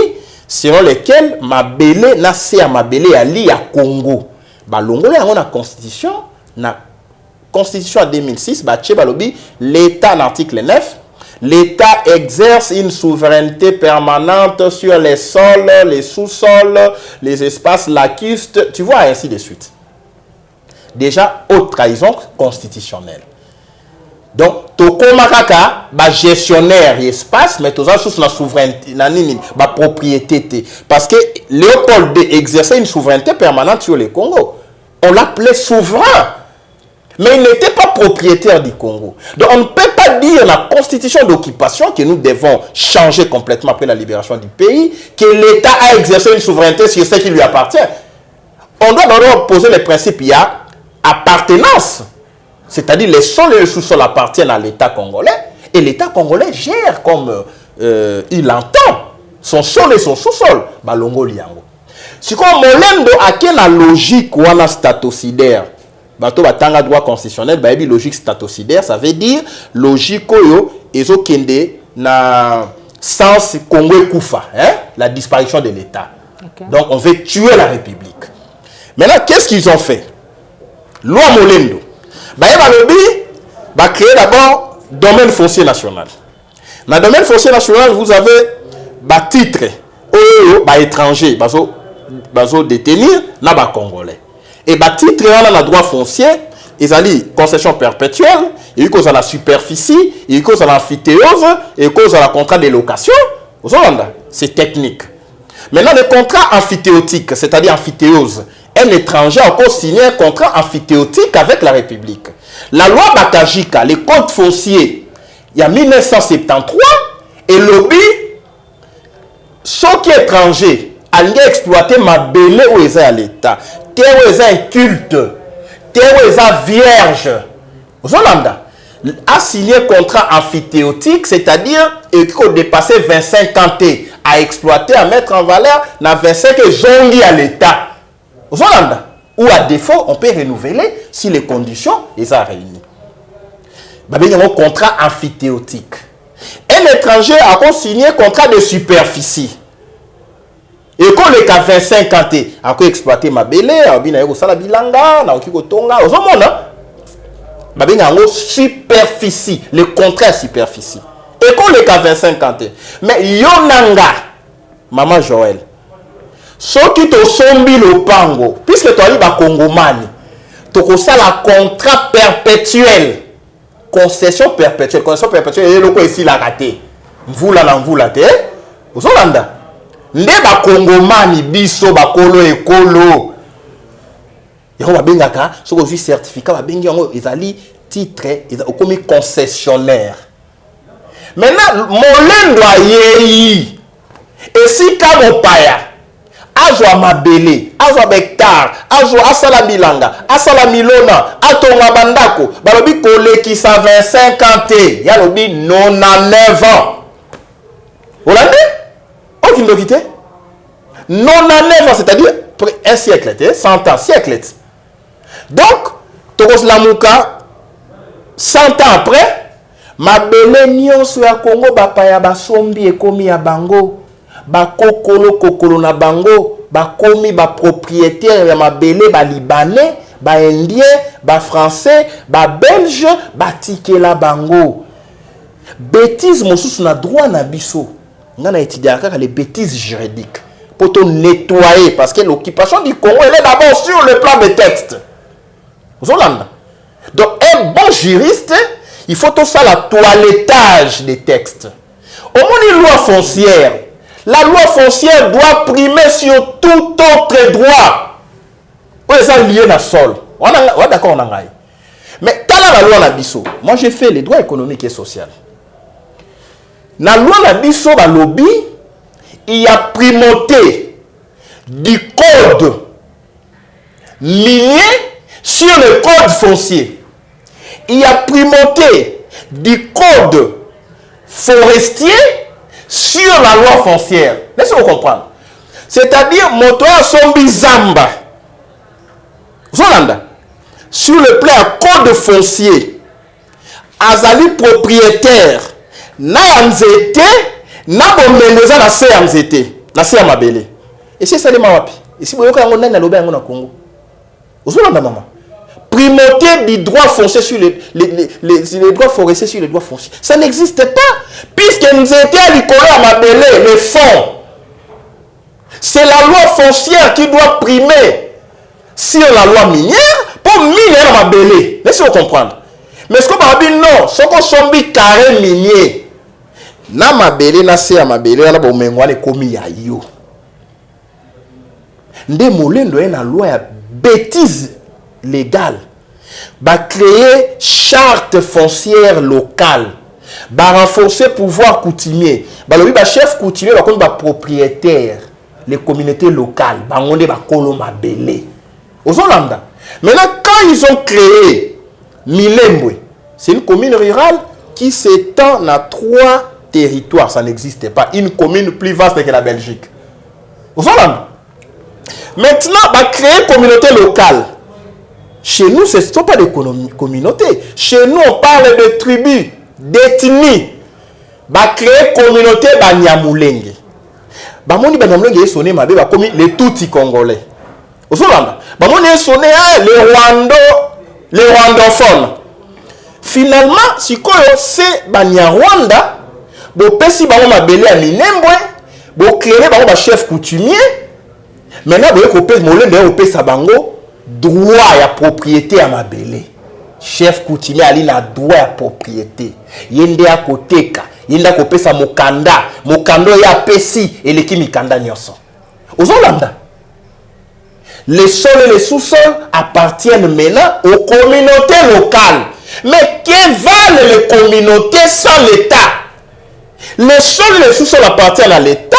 selon lesquels Mabele n'a à Mabele ali à Congo. Ba longole a la constitution en 2006 ba tchebalobi l'État en article 9 l'État exerce une souveraineté permanente sur les sols, les sous-sols, les espaces lacustres, tu vois ainsi de suite. Déjà haute trahison constitutionnelle. Donc, tokoma kaka ba gestionnaire espace mais tous sous la souveraineté ba propriété parce que Léopold II exerçait une souveraineté permanente sur le Congo. On l'appelait souverain. Mais il n'était pas propriétaire du Congo. Donc on ne peut pas dire la constitution d'occupation que nous devons changer complètement après la libération du pays que l'État a exercé une souveraineté sur ce qui lui appartient. On doit d'abord poser le principe il y a appartenance. C'est-à-dire les sols et les sous-sols appartiennent à l'État congolais et l'État congolais gère comme il entend. son sol et son sous-sol, balongo liango. Si comme molendo a la logique ou la statocidaire, bato batanga droit constitutionnel, ba yebi logique statocidaire, ça veut dire logique oyo ezo kende na sens Congo Koufa, hein, la disparition de l'État. Okay. Donc on veut tuer la République. Maintenant, qu'est-ce qu'ils ont fait? Loi molendo. Ba yeba lobi ba créer d'abord domaine foncier national. Dans le domaine foncier national, vous avez ba titre ba étranger, bazo détenir na ba congolais. Et ba titre là na droit foncier, ils allaient concession perpétuelle, il y a la superficie, il y a l'amphithéose, il y a la contrat de location. C'est technique. Maintenant, le contrat amphithéotique, c'est-à-dire amphithéose, un étranger a encore signé un contrat amphithéotique avec la République. La loi Bakajika, les codes fonciers, il y a 1973, et lobby, ceux qui sont étrangers, allaient exploiter ma belle où ils sont à l'État, terre où ils ont un culte, terre où ils sont vierges. Zolanda a signé un contrat amphithéotique, c'est-à-dire qu'il faut dépasser 25 ans à exploiter, à mettre en valeur, dans 25 zongi à l'État. Zolanda. Ou à défaut, on peut renouveler si les conditions sont réunies. Il y a un contrat amphithéotique. Un étranger a signé un contrat de superficie. Et quand les 25 ans, a exploité ma belle, a sala bilanga, na tonga, superficie, le contrat superficie. Et quand les 25 ans, mais yonanga, maman Joël, ceux qui te sont mis le pango, puisque tu as eu la Congomani, tu as la contrat perpétuel, concession perpétuelle, et le ici la raté. Vous la vous Hollanda. Nde ba Congomani biso ba kolo e kolo. Yako ba bengaka, so ko certificat ba bengi yango ezali titre, ezali comme concessionnaire. Maintenant molendo ayeyi. Et si kamo paya azwa mabele, azwa hectare, azwa asala bilanga, asala milona, atonga bandako, balobi kolekisa 25 ans te, ya lobi 99 ans. Hollande? Aucune quitté. 99 ans, c'est-à-dire un siècle, 100 ans, siècle. Donc, Toros Lamouka, 100 ans après, ma belle nyonso ya Congo bapaya basombi ekomi ya bango, ba kokolo na bango, ba komi ba propriétaire ya ma belle ba libanais, ba indien, ba français, ba belge, ba tikela bango. Bêtise mosusu na droit na biso. On a étudié les bêtises juridiques pour te nettoyer parce que l'occupation du Congo elle est d'abord sur le plan des textes. Donc un bon juriste, il faut tout ça la toilettage des textes. Au moins une loi foncière, la loi foncière doit primer sur tout autre droit. Oui, ça lié à sol. On est d'accord, on a. Mais dans la loi Nabiso, moi j'ai fait les droits économiques et sociaux. Dans la loi Nabiso, dans le lobby, il y a primauté du code minier sur le code foncier. Il y a primauté du code forestier sur la loi foncière. Laissez-moi comprendre. C'est-à-dire, motoa sombi zamba. Zolanda. Sur le plan code foncier, azali propriétaire, na nzete, na bomendeza na se nzete, na se mabele. Et c'est ça les mawapi. Et si vous voyez qu'on a na lobe na Congo. Zolanda maman. Primauté du droit foncier sur les droits forestiers sur les droits fonciers. Ça n'existe pas. Puisque nous étions à l'icône à Mabélé, les fonds. C'est la loi foncière qui doit primer sur la loi minière pour miner à Mabélé. Laissez-vous comprendre. Mais ce qu'on va dire, non, ce qu'on sont carré minier. Na Mabélé, na se à Mabélé, na bon mengwale komi ya yo. Nde molendo na loi ya bêtise légale. Va créer charte foncière locale. Va renforcer pouvoir coutumier. Va le chef coutumier va comme propriétaire les communautés locales. Va monter va koloma belé. Aux Hollandais. Maintenant quand ils ont créé Milembwe, c'est une commune rurale qui s'étend à 3 territoire, ça n'existait pas. Une commune plus vaste que la Belgique. Voilà. Maintenant, on va créer une communauté locale. Chez nous, ce ne sont pas des communautés. Chez nous, on parle de tribus, d'ethnies. On va créer une communauté Banyamulenge. Bamoni Banyamulenge est sonné comme les Tutsi congolais. Voilà. Bamoni est sonné les rwandophones. Finalement, si c'est Banyarwanda, bo pesi bango mabele ya minembwe, bo créer bango ba chef coutumier. Maintenant, vous avez sa bango droit à propriété à ma belle. Chef coutumier ali na droit à propriété. Yende à côté ka, yende à côté sa mokanda, mokando ya pesi et l'équipe mikanda nyonso. Aux Hollandais, les sols et les sous-sols appartiennent maintenant aux communautés locales. Mais que valent les communautés sans l'État? Les sols et les sous-sols appartiennent à l'État.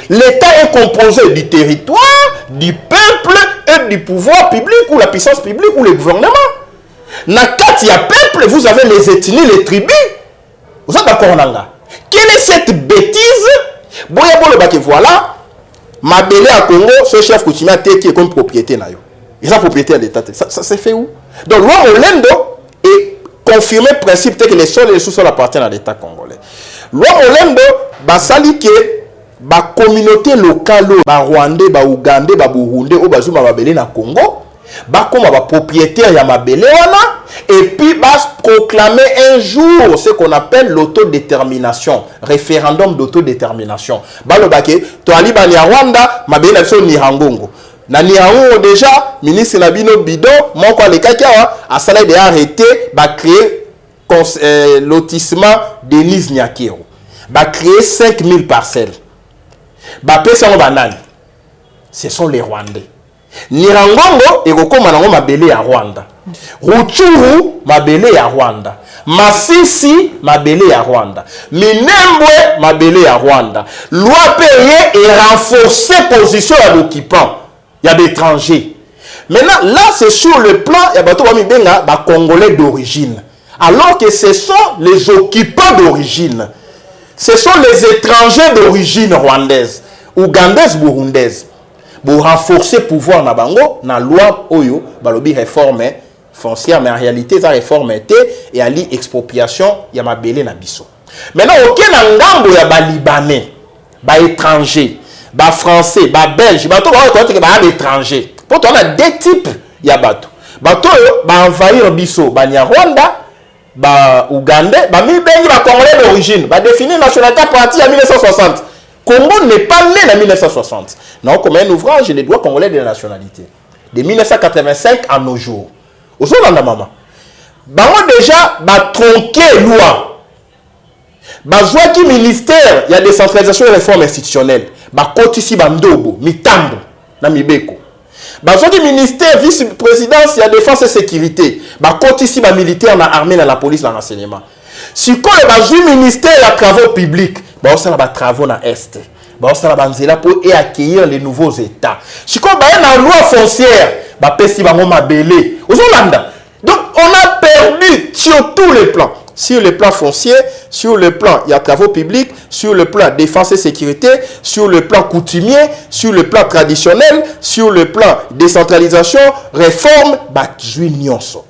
L'État est composé du territoire, du peuple et du pouvoir public ou la puissance publique ou le gouvernement. Quand il y a peuple, vous avez les ethnies, les tribus. Vous êtes d'accord, Nanga? Quelle est cette bêtise? Voilà, ma belle à Congo, ce chef coutumier qui est comme propriété. Ils ont propriété à l'État. Ça s'est fait où? Donc, loi Olendo est confirmé le principe que les sols et les sous-sols appartiennent à l'État congolais. Loi Olendo, basali que ba communauté locale, ba Rwandais, ba Ougandais, ba Burundais, ou ba Zuma babele na Congo, ba comme ba propriétaire ya mabele wana, et puis ba proclamer un jour ce qu'on appelle l'autodétermination, référendum d'autodétermination. Ba lo bake to ali ba ya Rwanda, mabele na biso Nirangongo. Na Nirangongo déjà, ministre Nabino Bido, mon quoi les kakawa, a salé de arrêter, ba créer lotissement Denise Nyakero. Ba créer 5000 parcelles. Ce sont les Rwandais. Nirangongo et Rokomanango mabele à Rwanda. Rutshuru mabele à Rwanda. Masisi mabele à Rwanda. Minembwe mabele à Rwanda. Loi payée et renforcée position à l'occupant. Il y a des étrangers. Maintenant, là, c'est sur le plan, il y a des Congolais d'origine. Alors que ce sont les occupants d'origine. Ce sont les étrangers d'origine rwandaise, ougandaise, burundaise. Pour renforcer le pouvoir na bango, na loi oyo, balobi réforme foncière, mais en réalité, ça réforme était et ali expropriation, ya mabele na biso. Maintenant, aucun ngambo ya ba libanais, ba étranger, ba français, ba belge, ba to ba étranger. Pour toi, on a deux types ya bato. Bato yo ba envahir biso, ba Rwanda, ba Ougandais, ba mi-bengi ba Congolais d'origine, ba définir nationalité à partir de 1960. Congo n'est pas né en 1960. Non, comme un ouvrage, les droits congolais de la nationalité. De 1985 à nos jours. Aux Hollandais, maman. Ba déjà, ba tronqué loi. Ba joie qui ministère, il y a décentralisation et réforme institutionnelle. Ba kotisi ba ndobo, mitambo, na mibeko. Dans le ministère vice-présidence, il y a défense et sécurité. Quand ici, il militaire, dans l'armée, dans la police, dans l'enseignement. Si le ministère il y a travaux publics, il y a des travaux dans l'Est. Il y a des pour accueillir les nouveaux États. Si il y a une loi foncière, il y a des donc, on a perdu sur tous les plans. Sur le plan foncier, sur le plan, il y a travaux publics, sur le plan défense et sécurité, sur le plan coutumier, sur le plan traditionnel, sur le plan décentralisation, réforme, nyonso.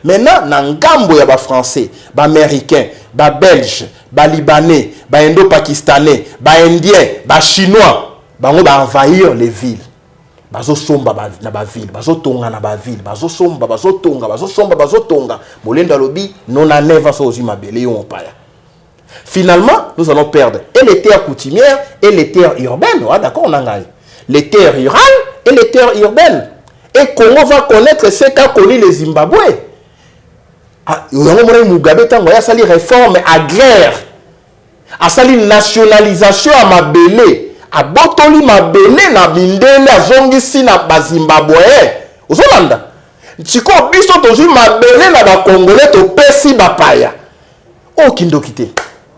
Maintenant, nangambo ya ba français, ba américain, ba belge, ba libanais, ba indo-pakistanais, ba indien, ba chinois, ba envahir les villes. Bazo somba na ba ville, bazo tonga na ba ville, bazo somba, bazo tonga. Bolenda lobi non à neva so ozima bele yo paya. Finalement, nous allons perdre et les terres coutumières et les terres urbaines. Ah, d'accord, on a gagné. Les terres rurales et les terres urbaines. Et comment on va connaître ce qu'a connu les Zimbabwe? Mugabe tango ya sali réforme agraire, a sali nationalisation à mabele. A botoli mabele na bindele azongisi na bazimbabwe ozolanda tiko biso tozi mabele na ba congolais to pesi bapaya o kindo kité.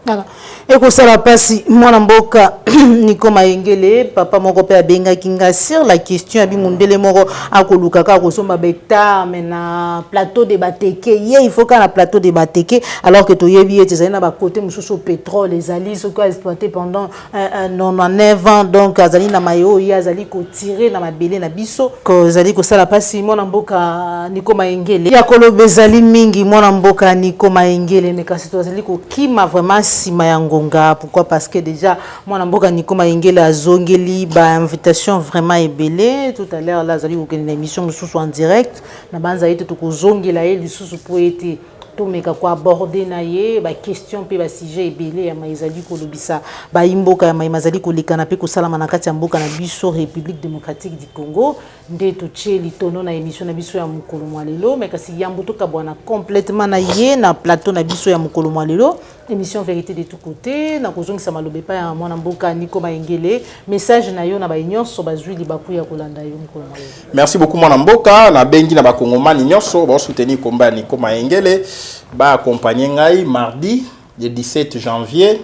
Voilà. Eko sala pasi mwana mboka Niko Maengele papa moko pe abenga kinga sur la question abi mundele moko akoluka ka kosomba bekta na plateau de Bateke ye il faut ka na plateau de Bateke alors que toyebi ete zali na ba côté mususu pétrole les ali ce qui a exploité pendant 9 ans donc azali na mayo ya azali ko tirer na mabele na biso ko zali ko sala pasi mwana mboka Niko Maengele ya kolobe zali mingi mwana mboka Niko Maengele mais kasi to zali ko kima vraiment sima yango. Pourquoi? Parce que déjà, moi, je Niko Maengele a zongeli, invitation vraiment ébélée. Tout à l'heure, là, vous avez une émission en direct. Nous avons tout zongela et le pour être tout mais quoi aborder naie, question pe sujet ébélé ya maizali ko lobisa, imboka ya maizali ko lekana pe ko sala manakati ya mboka na biso République démocratique du Congo. Nde to tcheli tono na émission na biso ya mukolo mwalelo, mais kasi yambuto ka bwana complètement na ye na plateau na biso ya mukolo mwalelo. Émission vérité de tout côté na kozongi sa malobe pa ya mwana mboka Niko Maengele message na yo na ba nyonso bazwi libaku ya kolanda yo mukolo mwalelo. Merci beaucoup mwana mboka na bengi na ba kongomani nyonso ba soutenir combat Niko Maengele ba accompagner ngai mardi le 17 janvier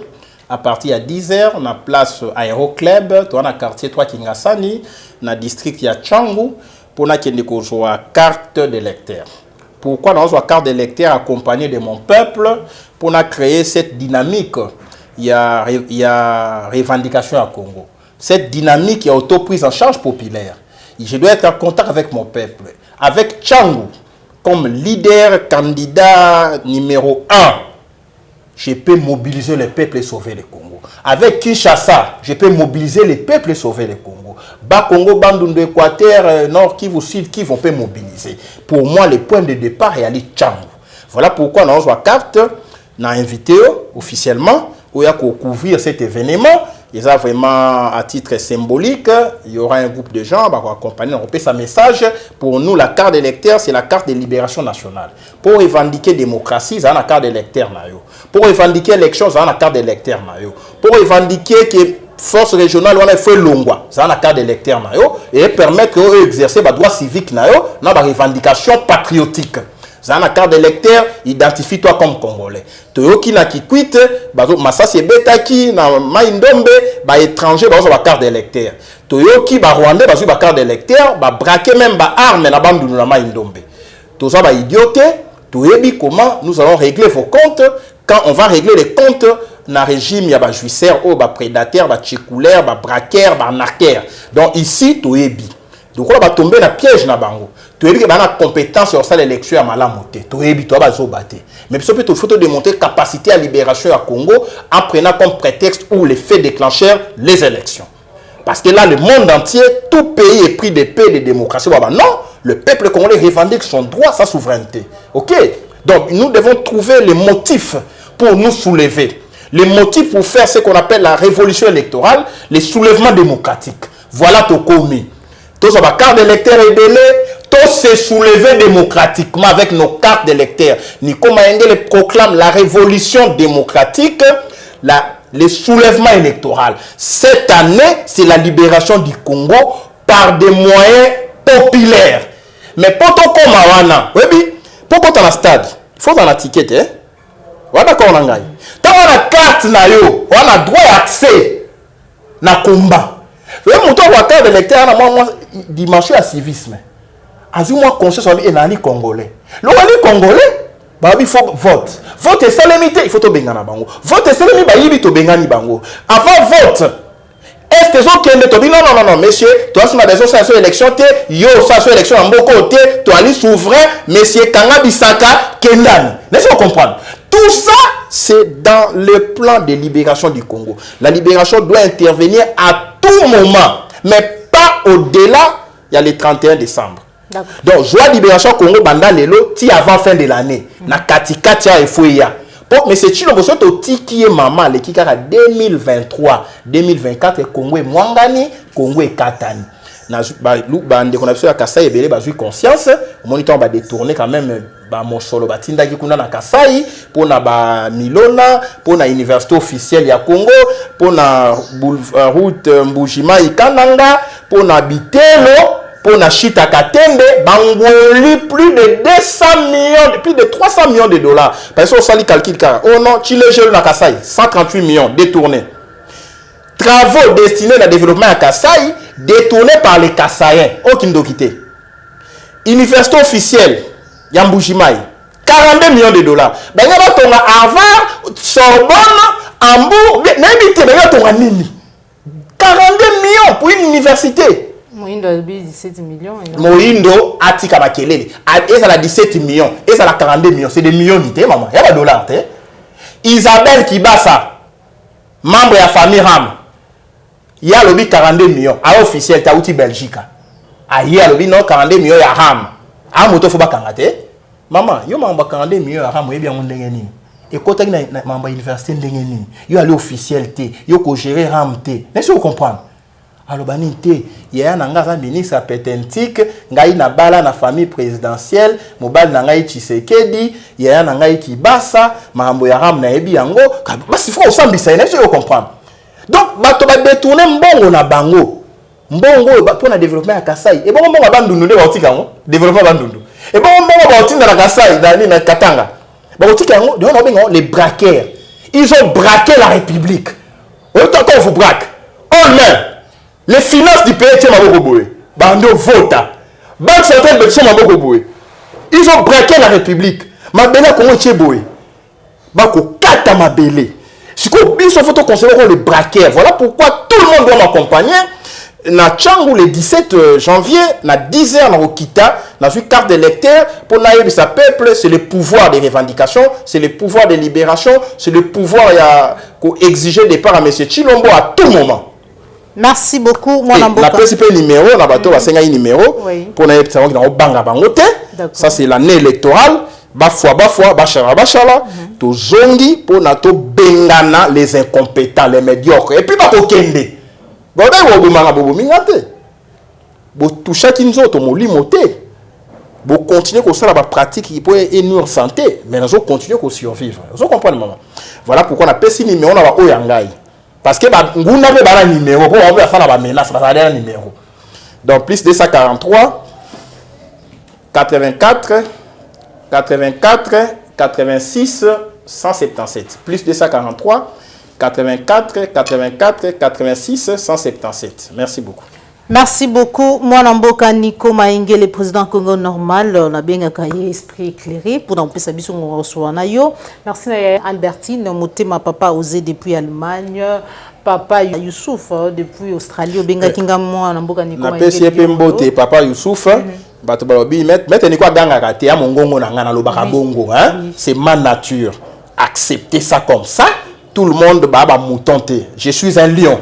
à partir de 10h na place Aéroclub to na quartier 3 Kingasani na district ya Changu pour na kende ko joa carte d'électeur. Pourquoi dans une carte d'électeur accompagné de mon peuple pour créer cette dynamique? Il y a revendication à Congo. Cette dynamique, il y a auto-prise en charge populaire. Je dois être en contact avec mon peuple. Avec Changu, comme leader, candidat numéro 1, je peux mobiliser le peuple et sauver le Congo. Avec Kinshasa, je peux mobiliser le peuple et sauver le Congo. Bas Congo, Bandundu, Équateur, Nord Kivu, Sud Kivu, on peut mobiliser. Pour moi, le point de départ est aller Changu. Voilà pourquoi nous avons une carte, nous avons invité officiellement, où il y a pour couvrir cet événement. Ils ont vraiment à titre symbolique, il y aura un groupe de gens qui vont accompagner, on peut sa message. Pour nous, la carte d'électeur, c'est la carte de libération nationale. Pour revendiquer démocratie, c'est la carte d'électeur. Pour revendiquer élection, c'est la carte d'électeur. Pour revendiquer que force régionale, on a fait Longwa, c'est la carte d'électeur. Et permettre d'exercer les droits civiques, dans la revendication patriotique. Dans la carte d'électeur, identifie-toi comme Congolais. Toyoki na kikwite, Masasi Betaki, na Maïndombe, étranger, la carte d'électeur. Toyoki, Rwandais, la carte d'électeur, braquer même armes na bandu na Maïndombe. Tout ça, idioté, toyebi comment nous allons régler vos comptes quand on va régler les comptes dans le régime, il y a des jouisseurs, des prédateurs, des tchécouleurs, des braqueurs, des narqueurs. Donc ici, toyebi. Donc on va tomber dans le piège na bango. Tu as une compétence sur ça l'élection à Malamoté. Tu as une mais il faut démontrer capacité à libération à Congo en prenant comme prétexte ou les faits déclencheurs les élections. Parce que là, le monde entier, tout pays est pris de paix, de démocratie. Non, le peuple congolais revendique son droit, sa souveraineté. Ok? Donc nous devons trouver les motifs pour nous soulever. Les motifs pour faire ce qu'on appelle la révolution électorale, les soulèvements démocratiques. Voilà tout commis. Tous les cartes d'électeurs ébélés, tous se soulever démocratiquement avec nos cartes d'électeurs. Niko Maengele proclame la révolution démocratique, le soulèvement électoral. Cette année, c'est la libération du Congo par des moyens populaires. Mais pour ton comme Awana, oui, pour qu'on dans le stade, il faut dans la ticket, hein? Voilà d'accord, on a tant on a carte na yo, on a droit d'accès na combat. Le montant de carte d'électeur, moi dimanche à civisme. Azuma conscience et nani congolais. Le wali congolais, il faut vote. Vote est sans limite, il faut to bengana bango. Vote est sans limite, il faut bengani bango. Avant vote, est-ce que vous avez dit non, monsieur, tu as besoin de cette élection, yo, cette élection en bon côté, tu as souverain, monsieur Kanga Bisaka, Kendan. Laissez-moi comprendre. Tout ça, c'est dans le plan de libération du Congo. La libération doit intervenir à tout moment, mais pas au-delà, il y a le 31 décembre. Donc, joie libération Congo banda lelo ti avant fin de l'année. Na katikati ya FOIA. Mais c'est chino boso to ti qui est maman le kikara 2023, 2024 Congo est mwangani, Congo est katani. Na ba ndeko na biso ya Kasai ebele bazui conscience, moniteur ba détourner quand même ba mosolo batinda ki kuna na Kasai pour na ba Milona, pour na université officielle ya Congo, pour na route Mbujima Ikananga, pour na Bitelo. pour Nachita Katende, bangoli plus de 200 millions, plus de 300 millions de dollars. Parce que ça, les calcul car, oh non, Chile, je na Kassai, 138 millions détournés. Travaux destinés au développement à Kassai, détournés par les Kassaïens, au Kindokité. Université officielle, Yamboujimaï, 42 millions de dollars. Ben, il y a Harvard, Sorbonne, Hambourg, n'habitez pas Nini. 42 millions pour une université. Moindo a 17 millions. Moindo a tika makelele. Et ça a 17 millions. Et ça a 42 millions. C'est des millions d'ité, maman. Il y a pas de dollars. Isabelle Kibasa, membre de la famille Ram. Il y a le 42 millions. À officiel, tu as outil Belgique. Il y a le non 42 millions à Ram. À moto faut pas kangate. Maman, yo membre 42 millions à Ram, bien on ndengeni. Et quand tu as membre université ndengeni, yo aller officiel té, yo ko gérer Ram té. N'est-ce que vous comprenez? Alors bani té, il y a un ministre pétentique, ngai na bala na famille présidentielle, mobile na ngai Tshisekedi, il y a un ngai Kibasa, mambo ya Ram na ebi yango, basi faut osambisa, n'est-ce que vous comprenez? Donc bato ba détourner mbongo na bango. Mbongo pour na développement ya Kasai. Et bon mbongo bandundu de batika ngo, développement bandundu. Et bon mbongo ba otinda na Kasai, dani na Katanga. Ba otika ngo, de on les braqueurs. Ils ont braqué la République. Autant qu'on vous braque. On même les finances du pays tiennent à Bokoboé. Bando vota. Banque centrale de Tchèque à Bokoboé. Ils ont braqué la République. Mabela Kongo Tchéboué. Bako Kata Mabele. Si ils sont photo considérés les braqueurs. Voilà pourquoi tout le monde doit m'accompagner. Na Tchangou le 17 janvier, na 10h na Okita, na une carte d'électeur pour naïb sa peuple, c'est le pouvoir des revendications, c'est le pouvoir de libération, c'est le pouvoir exiger des parts à M. Chilombo à tout moment. Merci beaucoup, mon amboka. La principale numéro, on a bateau à 5 numéro pour naïb sa banga bangote. Ça c'est l'année électorale. Bafwa, bachala, to zongi pour nato bengana les incompétents, les médiocres. Et puis bako kende. Bon, chaque inzoto molimote. Bon, continuer comme ça la pratique qui peut énuire santé, mais nous allons continuer à survivre. Vous comprenez, maman? Voilà pourquoi on a payé numéro on a oyangai. Parce que nous n'avons pas de numéro pour on va faire la menace, ça va un numéro. Donc plus 243 84 84 86 177. Plus 243 84 84 86 177. Merci beaucoup. Merci beaucoup. Moi, Namboka Nico Maïngue, le président Congo normal, on a bien un esprit éclairé pour nous passer sur mon yo. Merci Albertine, ma papa osé depuis Allemagne, papa Youssouf depuis Australie, Benga Kinga moi Namboka Nico Maïngue. Papa Youssouf. C'est ma nature. Accepter ça comme ça. Tout le monde va moutonter. Je suis un lion.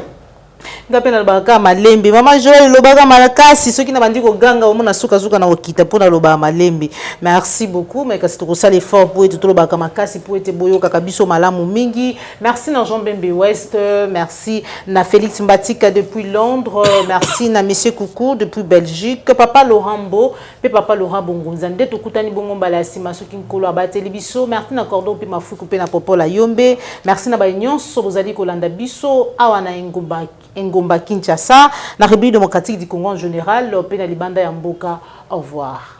Ngapena lobaka malembe mama Joël lobaka malakasi ceux qui na bandi ko ganga omona suka na okita pona lobaka malembe. Merci beaucoup mais kasi to sala effort pour être lobaka makasi pour être boyoka kabiso malamu mingi. Merci na Jean Bembe West, merci na Félix Mbatika depuis Londres, merci na monsieur Coucou depuis Belgique, papa Lorambo pe papa Laurent Bongonza nde to kutani bongo mbala sima soki nkolo abateli biso. Merci na Cordon pe mafuku pe na popola yombe. Merci na ba nyonso bozali kolanda biso awa na Ngomba Kinshasa, la République démocratique du Congo en général, Pena Libanda Yamboka. Au revoir.